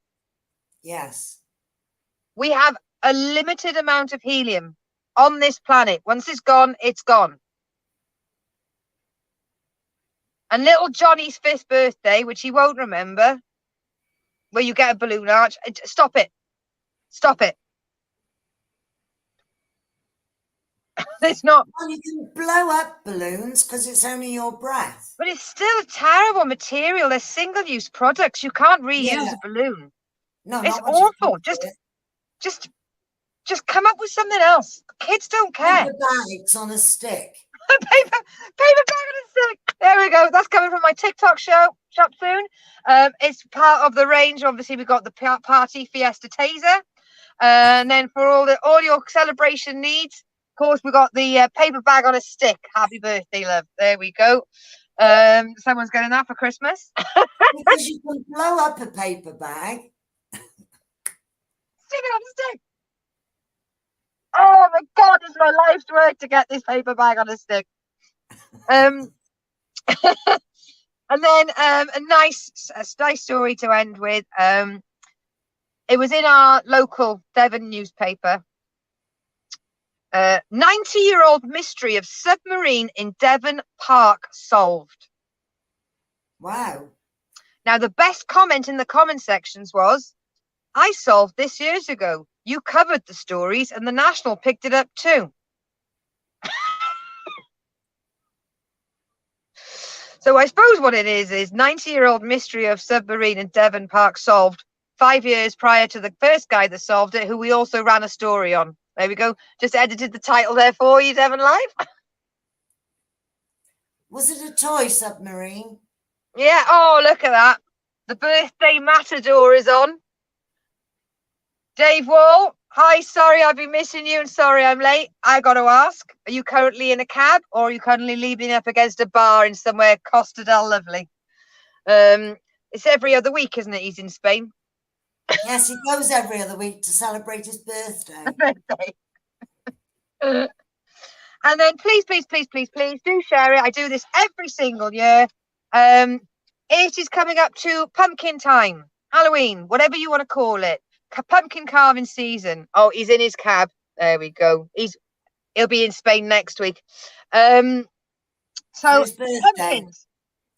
Yes. We have a limited amount of helium on this planet. Once it's gone, it's gone. And little Johnny's 5th birthday, which he won't remember, where you get a balloon arch. Stop it. Stop it. It's not. Well, you can blow up balloons because it's only your breath. But it's still a terrible material. They're single-use products. You can't reuse a balloon. No, It's not much of awful. chocolate. Just come up with something else. Kids don't care. Paper bags on a stick. paper bag on a stick. There we go. That's coming from my TikTok shop soon. It's part of the range. Obviously, we've got the party Fiesta Taser, and then for all your celebration needs, of course, we got the paper bag on a stick. Happy birthday, love. There we go. Someone's getting that for Christmas. Because you can blow up a paper bag. Stick it on a stick. Oh my God, it's my life's work to get this paper bag on a stick. And then a nice story to end with. It was in our local Devon newspaper. 90-year-old mystery of submarine in Devon Park solved. Wow. Now, the best comment in the comment sections was, I solved this years ago. You covered the stories and the National picked it up too. So I suppose what it is 90-year-old mystery of submarine in Devon Park solved 5 years prior to the first guy that solved it, who we also ran a story on. There we go. Just edited the title there for you, Devon Live. Was it a toy submarine? Yeah. Oh, look at that. The birthday matador is on. Dave Wall. Hi, sorry I've been missing you and sorry I'm late. I got to ask, are you currently in a cab or are you currently leaning up against a bar in somewhere Costa del Lovely? It's every other week, isn't it? He's in Spain. Yes, he goes every other week to celebrate his birthday. And then please do share it. I do this every single year. It is coming up to pumpkin time, Halloween, whatever you want to call it. Pumpkin carving season. Oh, he's in his cab. There we go. He'll be in Spain next week. So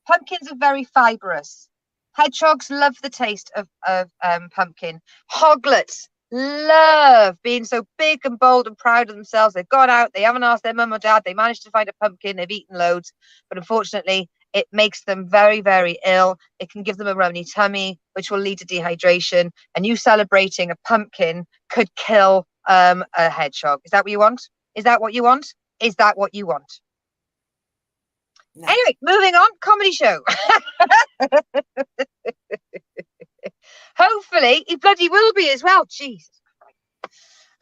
pumpkins are very fibrous. Hedgehogs love the taste of pumpkin. Hoglets love being so big and bold and proud of themselves. They've gone out, they haven't asked their mum or dad, they managed to find a pumpkin, they've eaten loads, but unfortunately it makes them very, very ill. It can give them a runny tummy, which will lead to dehydration, and you celebrating a pumpkin could kill a hedgehog. Is that what you want? Is that what you want? Is that what you want? No. Anyway, moving on, comedy show. Hopefully, he bloody will be as well. Jesus.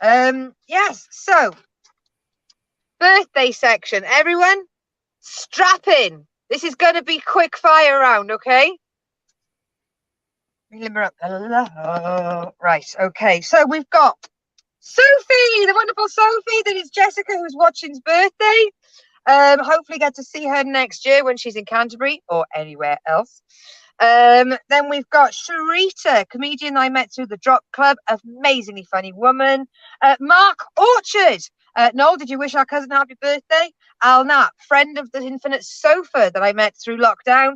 Yes, so birthday section. Everyone, strap in. This is going to be quick fire round, okay? Limber up. Right, okay. So we've got Sophie, the wonderful Sophie. That is Jessica, who's watching's birthday. Hopefully get to see her next year when she's in Canterbury or anywhere else. Then we've got Sharita, comedian I met through the Drop Club, amazingly funny woman. Mark Orchard. Noel, did you wish our cousin happy birthday? Al Knapp, friend of the Infinite Sofa that I met through lockdown.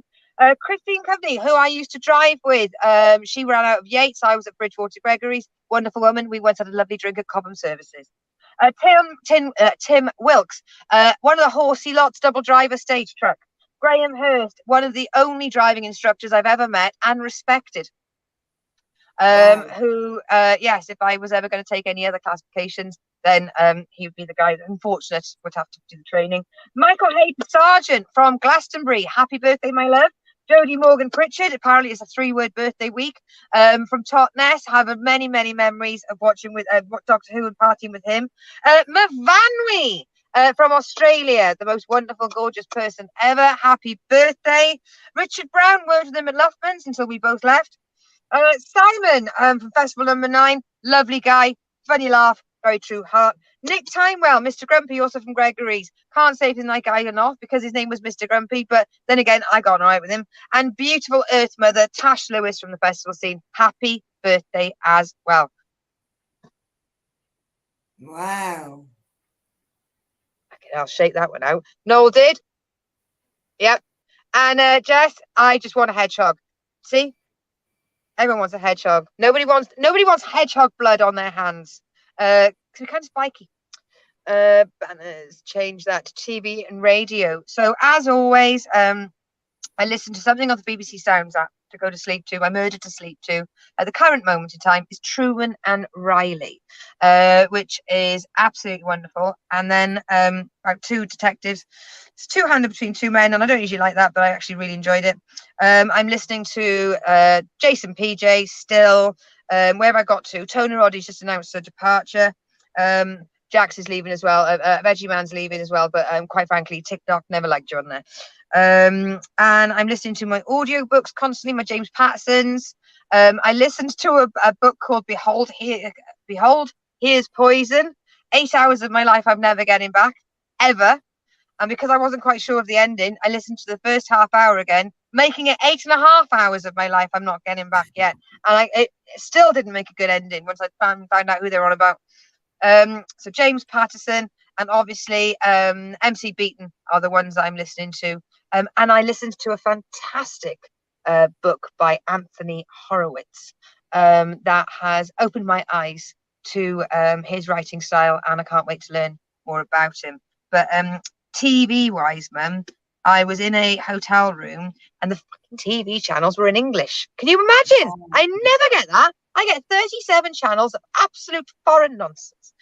Christine Company, who I used to drive with. She ran out of Yates. I was at Bridgewater Gregory's. Wonderful woman. We went had a lovely drink at Cobham Services. Tim Wilkes, one of the Horsey Lots double driver stage truck. Graham Hurst, one of the only driving instructors I've ever met and respected. Who, yes, if I was ever going to take any other classifications, then he would be the guy that, unfortunate, would have to do the training. Michael Hayden Sargent from Glastonbury. Happy birthday, my love. Jodie Morgan Pritchard, apparently it's a 3-word birthday week. From Totnes, have many, many memories of watching with Doctor Who and partying with him. Merv Vanwy from Australia, the most wonderful, gorgeous person ever. Happy birthday. Richard Brown worked with him at Loughman's until we both left. Simon from Festival Number 9, lovely guy, funny laugh, very true heart. Nick Timewell, Mr. Grumpy, also from Gregory's. Can't say if he's a nice guy or not because his name was Mr. Grumpy, but then again, I got on all right with him. And beautiful Earth Mother, Tash Lewis from the festival scene. Happy birthday as well. Wow. Okay, I'll shake that one out. Noel did. Yep. And Jess, I just want a hedgehog. See? Everyone wants a hedgehog. Nobody wants hedgehog blood on their hands. Because we're kind of spiky. Banners, change that to TV and radio. So as always, I listen to something on the BBC Sounds app. to go to sleep to, my murder to sleep to at the current moment in time is Truman and Riley, which is absolutely wonderful. And then about two detectives. It's two-handed between two men, and I don't usually like that, but I actually really enjoyed it. I'm listening to Jason PJ still. Where have I got to? Tony Roddy's just announced a departure. Jax is leaving as well. Veggie Man's leaving as well. But quite frankly, TikTok never liked you on there. And I'm listening to my audiobooks constantly, my James Patterson's. I listened to a book called Behold, Here's Poison. 8 hours of my life I'm never getting back, ever. And because I wasn't quite sure of the ending, I listened to the first half hour again, making it 8.5 hours of my life I'm not getting back yet. And it still didn't make a good ending once I found out who they were on about. So James Patterson and obviously MC Beaton are the ones that I'm listening to. And I listened to a fantastic book by Anthony Horowitz that has opened my eyes to his writing style, and I can't wait to learn more about him. But TV wise, Mum, I was in a hotel room and the fucking TV channels were in English. Can you imagine? I never get that. I get 37 channels of absolute foreign nonsense.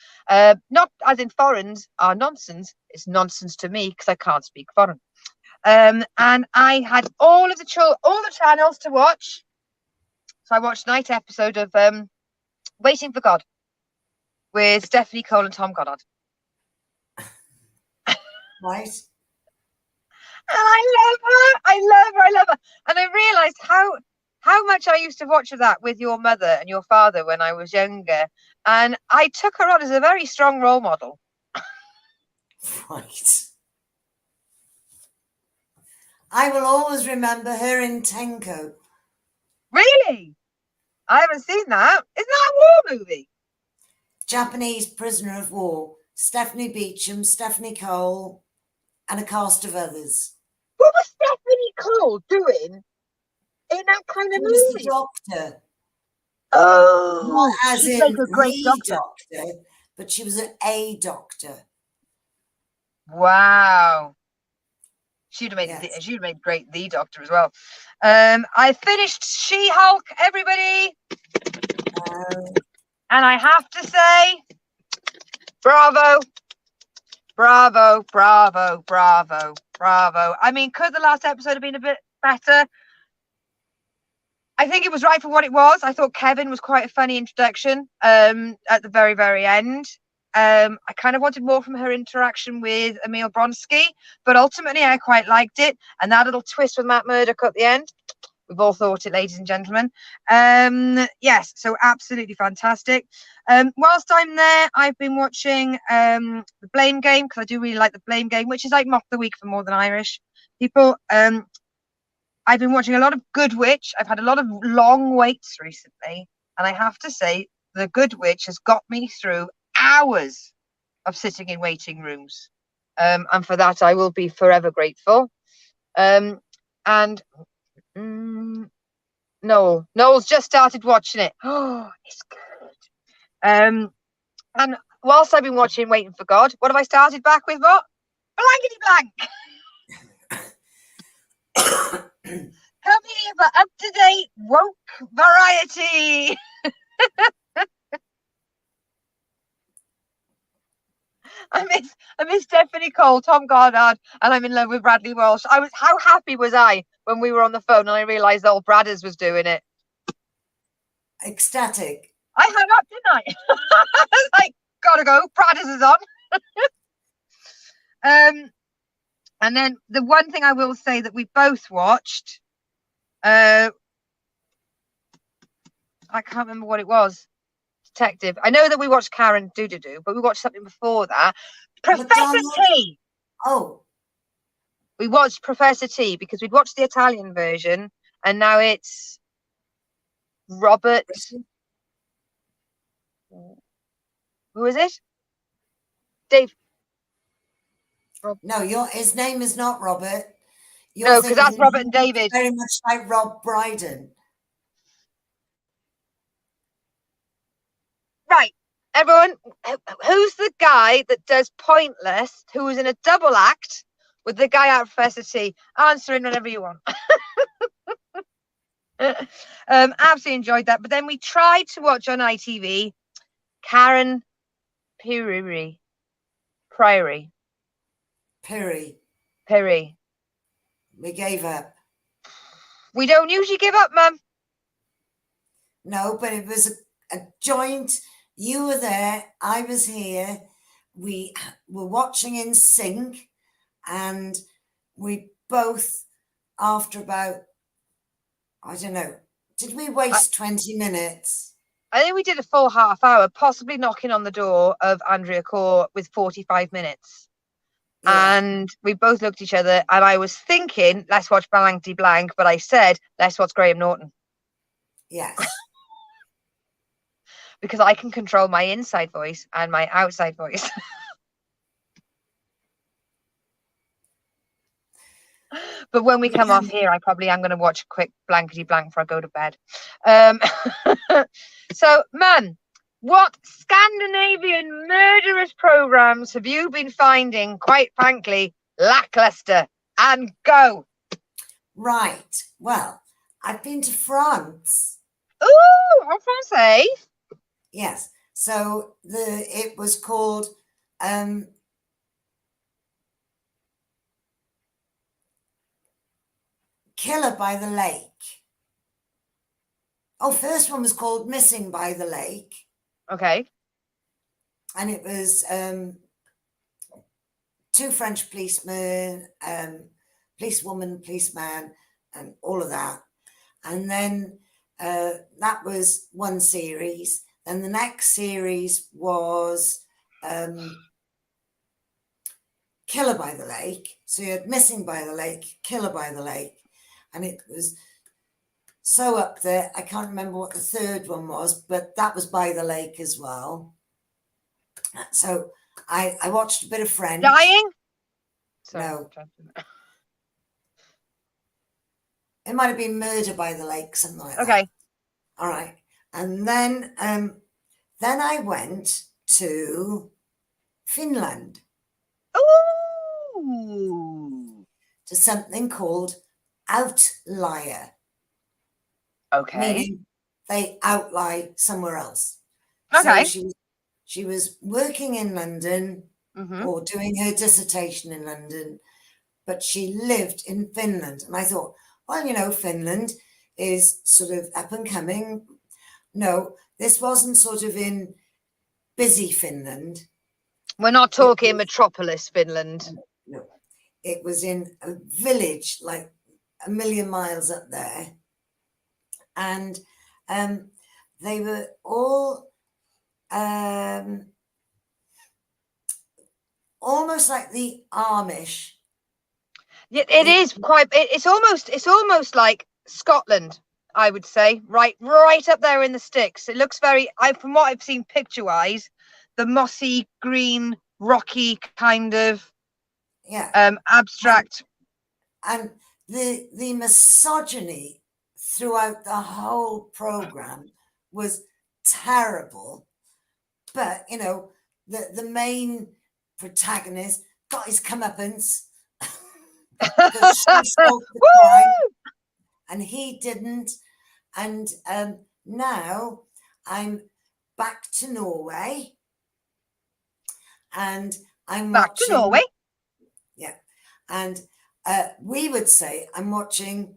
Not as in foreigners are nonsense. It's nonsense to me because I can't speak foreign. And I had all the channels to watch. So I watched a night episode of Waiting for God with Stephanie Cole and Tom Goddard. Right. And I love her. And I realised how much I used to watch of that with your mother and your father when I was younger. And I took her on as a very strong role model. Right. I will always remember her in Tenko. Really? I haven't seen that. Isn't that a war movie? Japanese prisoner of war. Stephanie Beacham, Stephanie Cole, and a cast of others. What was Stephanie Cole doing in that kind of She was movie? the doctor. Oh, Not as she'd in make a great the doctor, but she was a doctor. Wow. She'd have made Yes. she'd have made great the Doctor as well. I finished She-Hulk, everybody, and I have to say, bravo, bravo, bravo, bravo, bravo. I mean, could the last episode have been a bit better? I think it was right for what it was. I thought Kevin was quite a funny introduction at the very, very end. I kind of wanted more from her interaction with Emil Bronsky, but ultimately I quite liked it. And that little twist with Matt Murdock at the end, we've all thought it, ladies and gentlemen. Yes, so absolutely fantastic. Whilst I'm there, I've been watching The Blame Game, because I do really like The Blame Game, which is like Mock the Week for More Than Irish people. I've been watching a lot of Good Witch. I've had a lot of long waits recently, and I have to say The Good Witch has got me through hours of sitting in waiting rooms, and for that I will be forever grateful. And Noel's just started watching it. Oh, it's good. And whilst I've been watching Waiting for God, what have I started back with? What? Blankety blank. Come here for up-to-date woke variety. I miss Stephanie Cole, Tom Goddard, and I'm in love with Bradley Walsh. How happy was I when we were on the phone and I realised old Bradders was doing it? Ecstatic. I hung up, didn't I? I was like, gotta go, Bradders is on. And then the one thing I will say that we both watched, I can't remember what it was. Detective. I know that we watched Karen Doo-Doo-Doo, but we watched something before that. Professor T. Oh. We watched Professor T because we'd watched the Italian version, and now it's Robert. Who is it? Dave. No, his name is not Robert. No, because that's Robert and David. Very much like Rob Brydon. Right, everyone, who's the guy that does Pointless, who was in a double act with the guy out of Professor T? Answer in whenever you want. Absolutely enjoyed that. But then we tried to watch on ITV Karen Priory. Piri. We gave up. We don't usually give up, Mum. No, but it was a joint. You were there, I was here. We were watching in sync, and we both, after about, I don't know, did we waste 20 minutes? I think we did a full half hour, possibly knocking on the door of Andrea Corr with 45 minutes. Yeah. And we both looked at each other, and I was thinking, let's watch Blankety Blank, but I said, let's watch Graham Norton. Yes. Because I can control my inside voice and my outside voice. But when we come off here, I probably am going to watch a quick Blankety Blank before I go to bed. So, Mum, what Scandinavian murderous programs have you been finding, quite frankly, lackluster? And go. Right. Well, I've been to France. Ooh, en français. Yes. So it was called Killer by the Lake. Oh, first one was called Missing by the Lake. Okay. And it was two French policemen, policewoman, policeman, and all of that. And then that was one series. Then the next series was Killer by the Lake. So you had Missing by the Lake, Killer by the Lake. And it was so up there. I can't remember what the third one was, but that was by the lake as well. So I watched a bit of French. Dying? No. It might have been Murder by the Lake, something like that. Okay. All right. And then I went to Finland. Ooh. To something called Outlier. Okay. Meaning they outlie somewhere else. Okay. So she was working in London or doing her dissertation in London, but she lived in Finland. And I thought, well, you know, Finland is sort of up and coming. No, this wasn't sort of in busy Finland. We're not talking metropolis Finland. No, it was in a village like a million miles up there. And they were all almost like the Amish. Yeah, it is quite. It's almost like Scotland, I would say. Right up there in the sticks. It looks very. From what I've seen picture-wise, the mossy green, rocky kind of. Yeah. Abstract. And the misogyny throughout the whole program was terrible, but you know the main protagonist got his comeuppance because she solved the crime and he didn't. And now I'm back to Norway, and I'm back to Norway. Yeah, and we would say I'm watching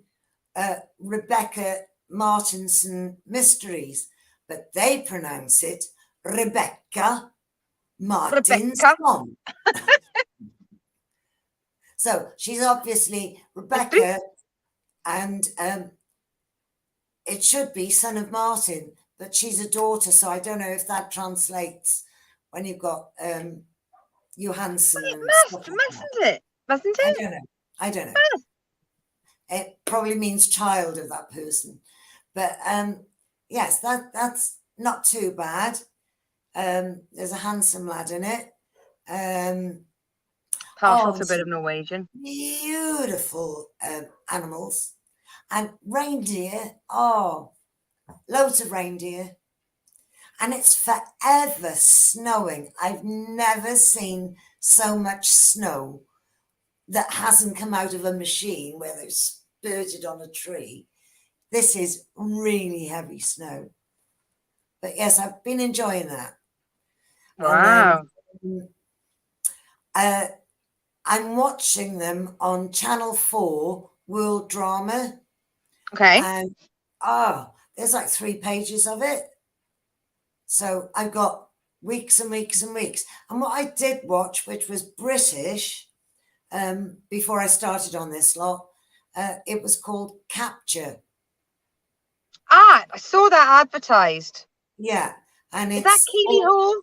Rebecca Martinson Mysteries, but they pronounce it Rebecca Martinson. So she's obviously Rebecca, and it should be son of Martin, but she's a daughter, so I don't know if that translates when you've got Johansson. Mustn't it? I don't know. It probably means child of that person. But yes, that's not too bad. There's a handsome lad in it. Partial to a bit of Norwegian. Beautiful animals. And reindeer. Oh, loads of reindeer. And it's forever snowing. I've never seen so much snow that hasn't come out of a machine where they've spurted on a tree. This is really heavy snow. But yes, I've been enjoying that. Wow. And then I'm watching them on Channel 4 World Drama. Okay. And there's like 3 pages of it. So I've got weeks and weeks and weeks. And what I did watch, which was British, before I started on this lot, it was called Capture. I saw that advertised. Yeah. And Is that Keeley Hall?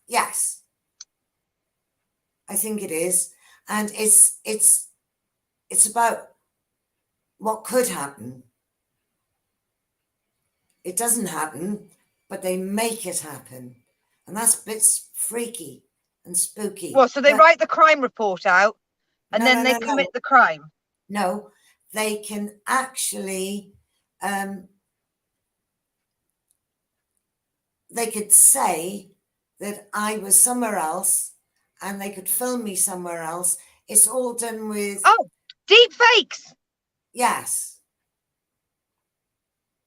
Yes. I think it is. And it's about what could happen. It doesn't happen, but they make it happen. And that's a bit freaky and spooky. Well, so they write the crime report out and then they No. commit the crime. No, they can actually, they could say that I was somewhere else and they could film me somewhere else. It's all done with... Oh, deep fakes. Yes.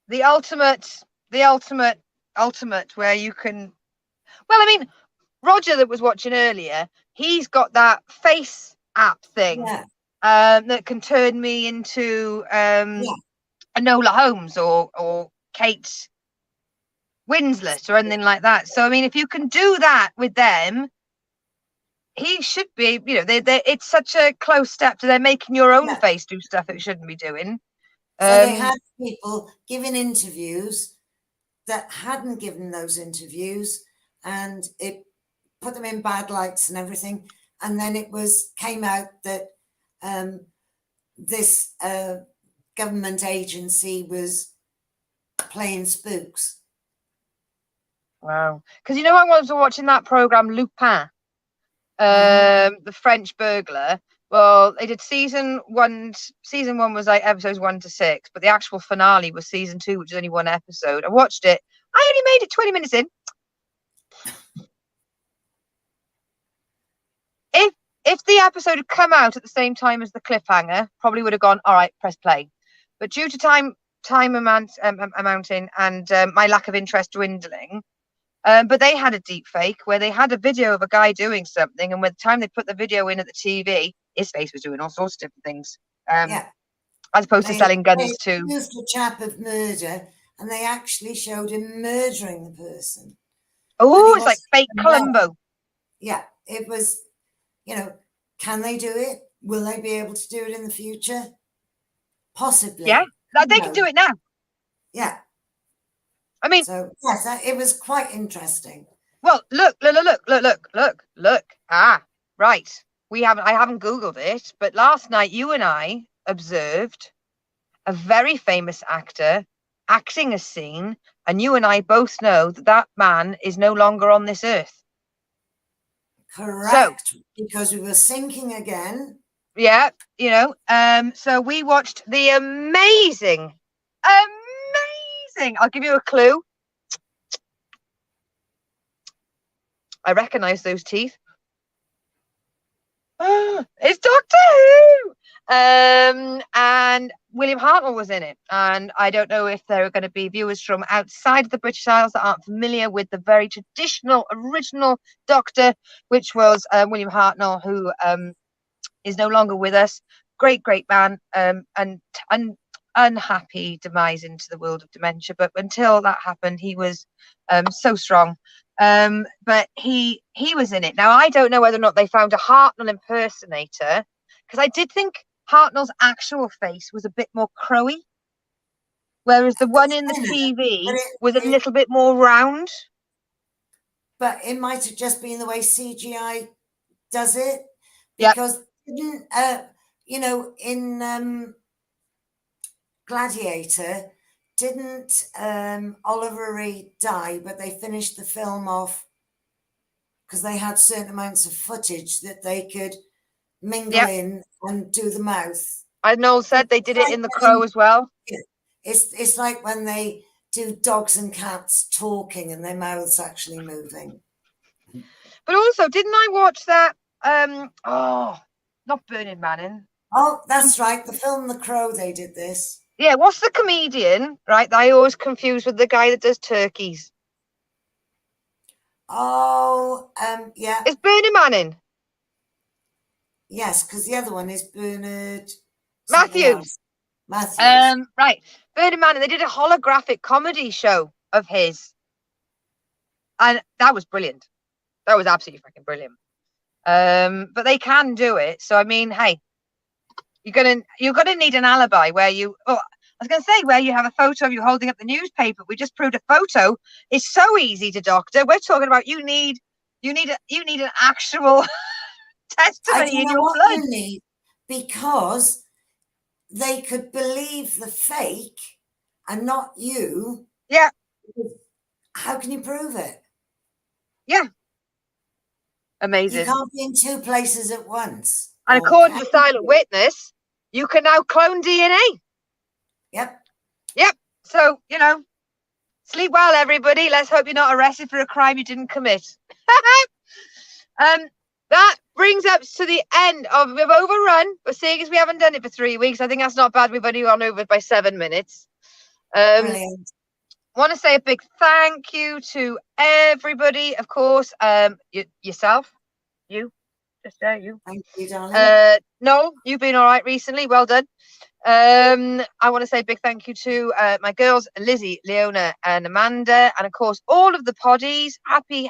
The ultimate where you can... Well, I mean, Roger that was watching earlier, he's got that face app thing that can turn me into Enola Holmes or Kate Winslet or anything like that. So, I mean, if you can do that with them, he should be, you know, it's such a close step to them making your own face do stuff it shouldn't be doing. So they had people giving interviews that hadn't given those interviews, and it put them in bad lights and everything. And then it came out that this government agency was playing spooks. Wow. Because, you know, I was watching that program Lupin, the French burglar. Well, they did season one. Season 1 was like episodes 1 to 6, but the actual finale was season 2, which is only 1 episode. I watched it. I only made it 20 minutes in. If the episode had come out at the same time as the cliffhanger, probably would have gone, all right, press play. But due to time amounting and my lack of interest dwindling, but they had a deep fake where they had a video of a guy doing something, and by the time they put the video in at the TV, his face was doing all sorts of different things. As opposed to selling guns they accused a chap of murder, and they actually showed him murdering the person. Oh, it's like fake Columbo. Yeah, it was, you know, can they do it? Will they be able to do it in the future? Possibly. Yeah, they can do it now. Yeah. I mean, so yes, it was quite interesting. Well, look. Ah, right. I haven't Googled it, but last night you and I observed a very famous actor acting a scene, and you and I both know that man is no longer on this earth. Correct, because we were sinking again. Yeah, you know, so we watched the amazing, I'll give you a clue. I recognize those teeth. It's Doctor Who! And William Hartnell was in it. And I don't know if there are going to be viewers from outside of the British Isles that aren't familiar with the very traditional, original Doctor, which was William Hartnell, who is no longer with us. Great man, and unhappy demise into the world of dementia. But until that happened, he was so strong. But he was in it. Now, I don't know whether or not they found a Hartnell impersonator, because I did think Hartnell's actual face was a bit more crowy, whereas the one in the TV was a little bit more round. But it might have just been the way CGI does it, because didn't you know, in Gladiator, didn't Oliver Reed die, but they finished the film off because they had certain amounts of footage that they could mingle in and do the mouth. I know said they did it in The Crow as well. It's like when they do dogs and cats talking and their mouths actually moving. But also, didn't I watch that? Not Burning Man. Oh, that's right. The film The Crow, they did this. Yeah, what's the comedian, right, that I always confuse with the guy that does turkeys? Oh, yeah. It's Bernard Manning. Yes, because the other one is Bernard something Matthews. else. Matthews. Right. Bernard Manning, they did a holographic comedy show of his. And that was brilliant. That was absolutely fucking brilliant. But they can do it. So I mean, hey, you're gonna need an alibi where you I was gonna say where you have a photo of you holding up the newspaper. We just proved a photo is so easy to doctor. We're talking about you need an actual I testimony don't in know your what blood. you need because they could believe the fake and not you. Yeah. How can you prove it? Yeah. You Amazing. can't be in two places at once. And Or according can to Silent you? Witness, you can now clone DNA. Yep. Yep. So, sleep well, everybody. Let's hope you're not arrested for a crime you didn't commit. That brings us to the end of, we've overrun, but seeing as we haven't done it for 3 weeks, I think that's not bad. We've only gone over by 7 minutes. Brilliant. Want to say a big thank you to everybody, of course. Yourself, you. Thank you, darling. No, you've been all right recently. Well done. I want to say a big thank you to my girls, Lizzie, Leona, and Amanda, and of course all of the poddies. Happy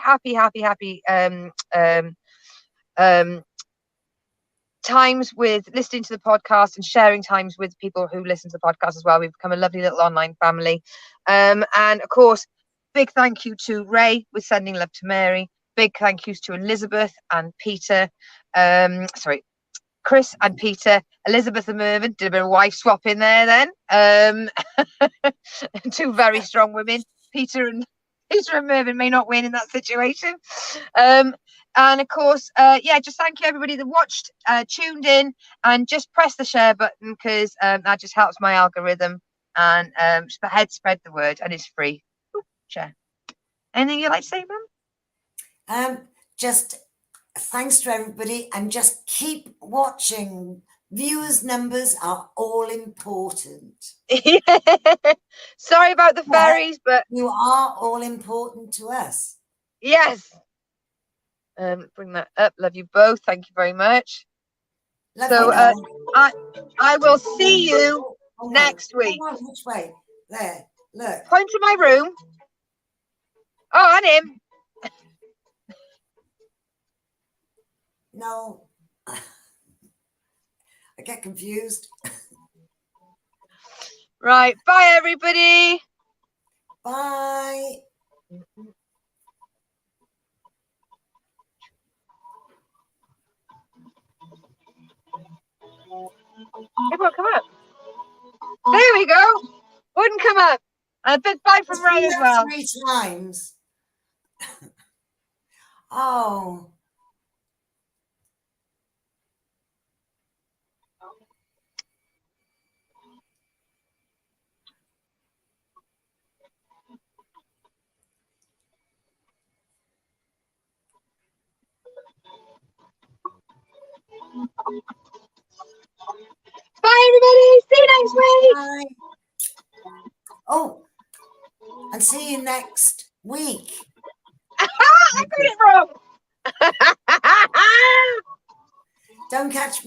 times with listening to the podcast and sharing times with people who listen to the podcast as well. We've become a lovely little online family. And of course, big thank you to Ray with Sending Love to Mary. Big thank yous to Elizabeth and Peter. Chris and Peter. Elizabeth and Mervyn did a bit of wife swap in there then. Two very strong women. Peter and Mervyn may not win in that situation. And of course, just thank you everybody that watched, tuned in, and just press the share button because that just helps my algorithm and spread the word, and it's free. Ooh, share. Anything you'd like to say, Mum? Just thanks to everybody, and just keep watching. Viewers' numbers are all important. Sorry about the fairies, but you are all important to us. Yes. Bring that up. Love you both. Thank you very much. Love so you, I will see you next week. Come on, which way? There. Look. Point to my room. Oh, and him. No. I get confused. Right. Bye, everybody. Bye. It won't come up. There we go. Wouldn't come up. And a big bye from Ray as well. 3 times. Oh. Bye, everybody. See you next week. Bye. Oh, and see you next week. I got it wrong. Don't catch me.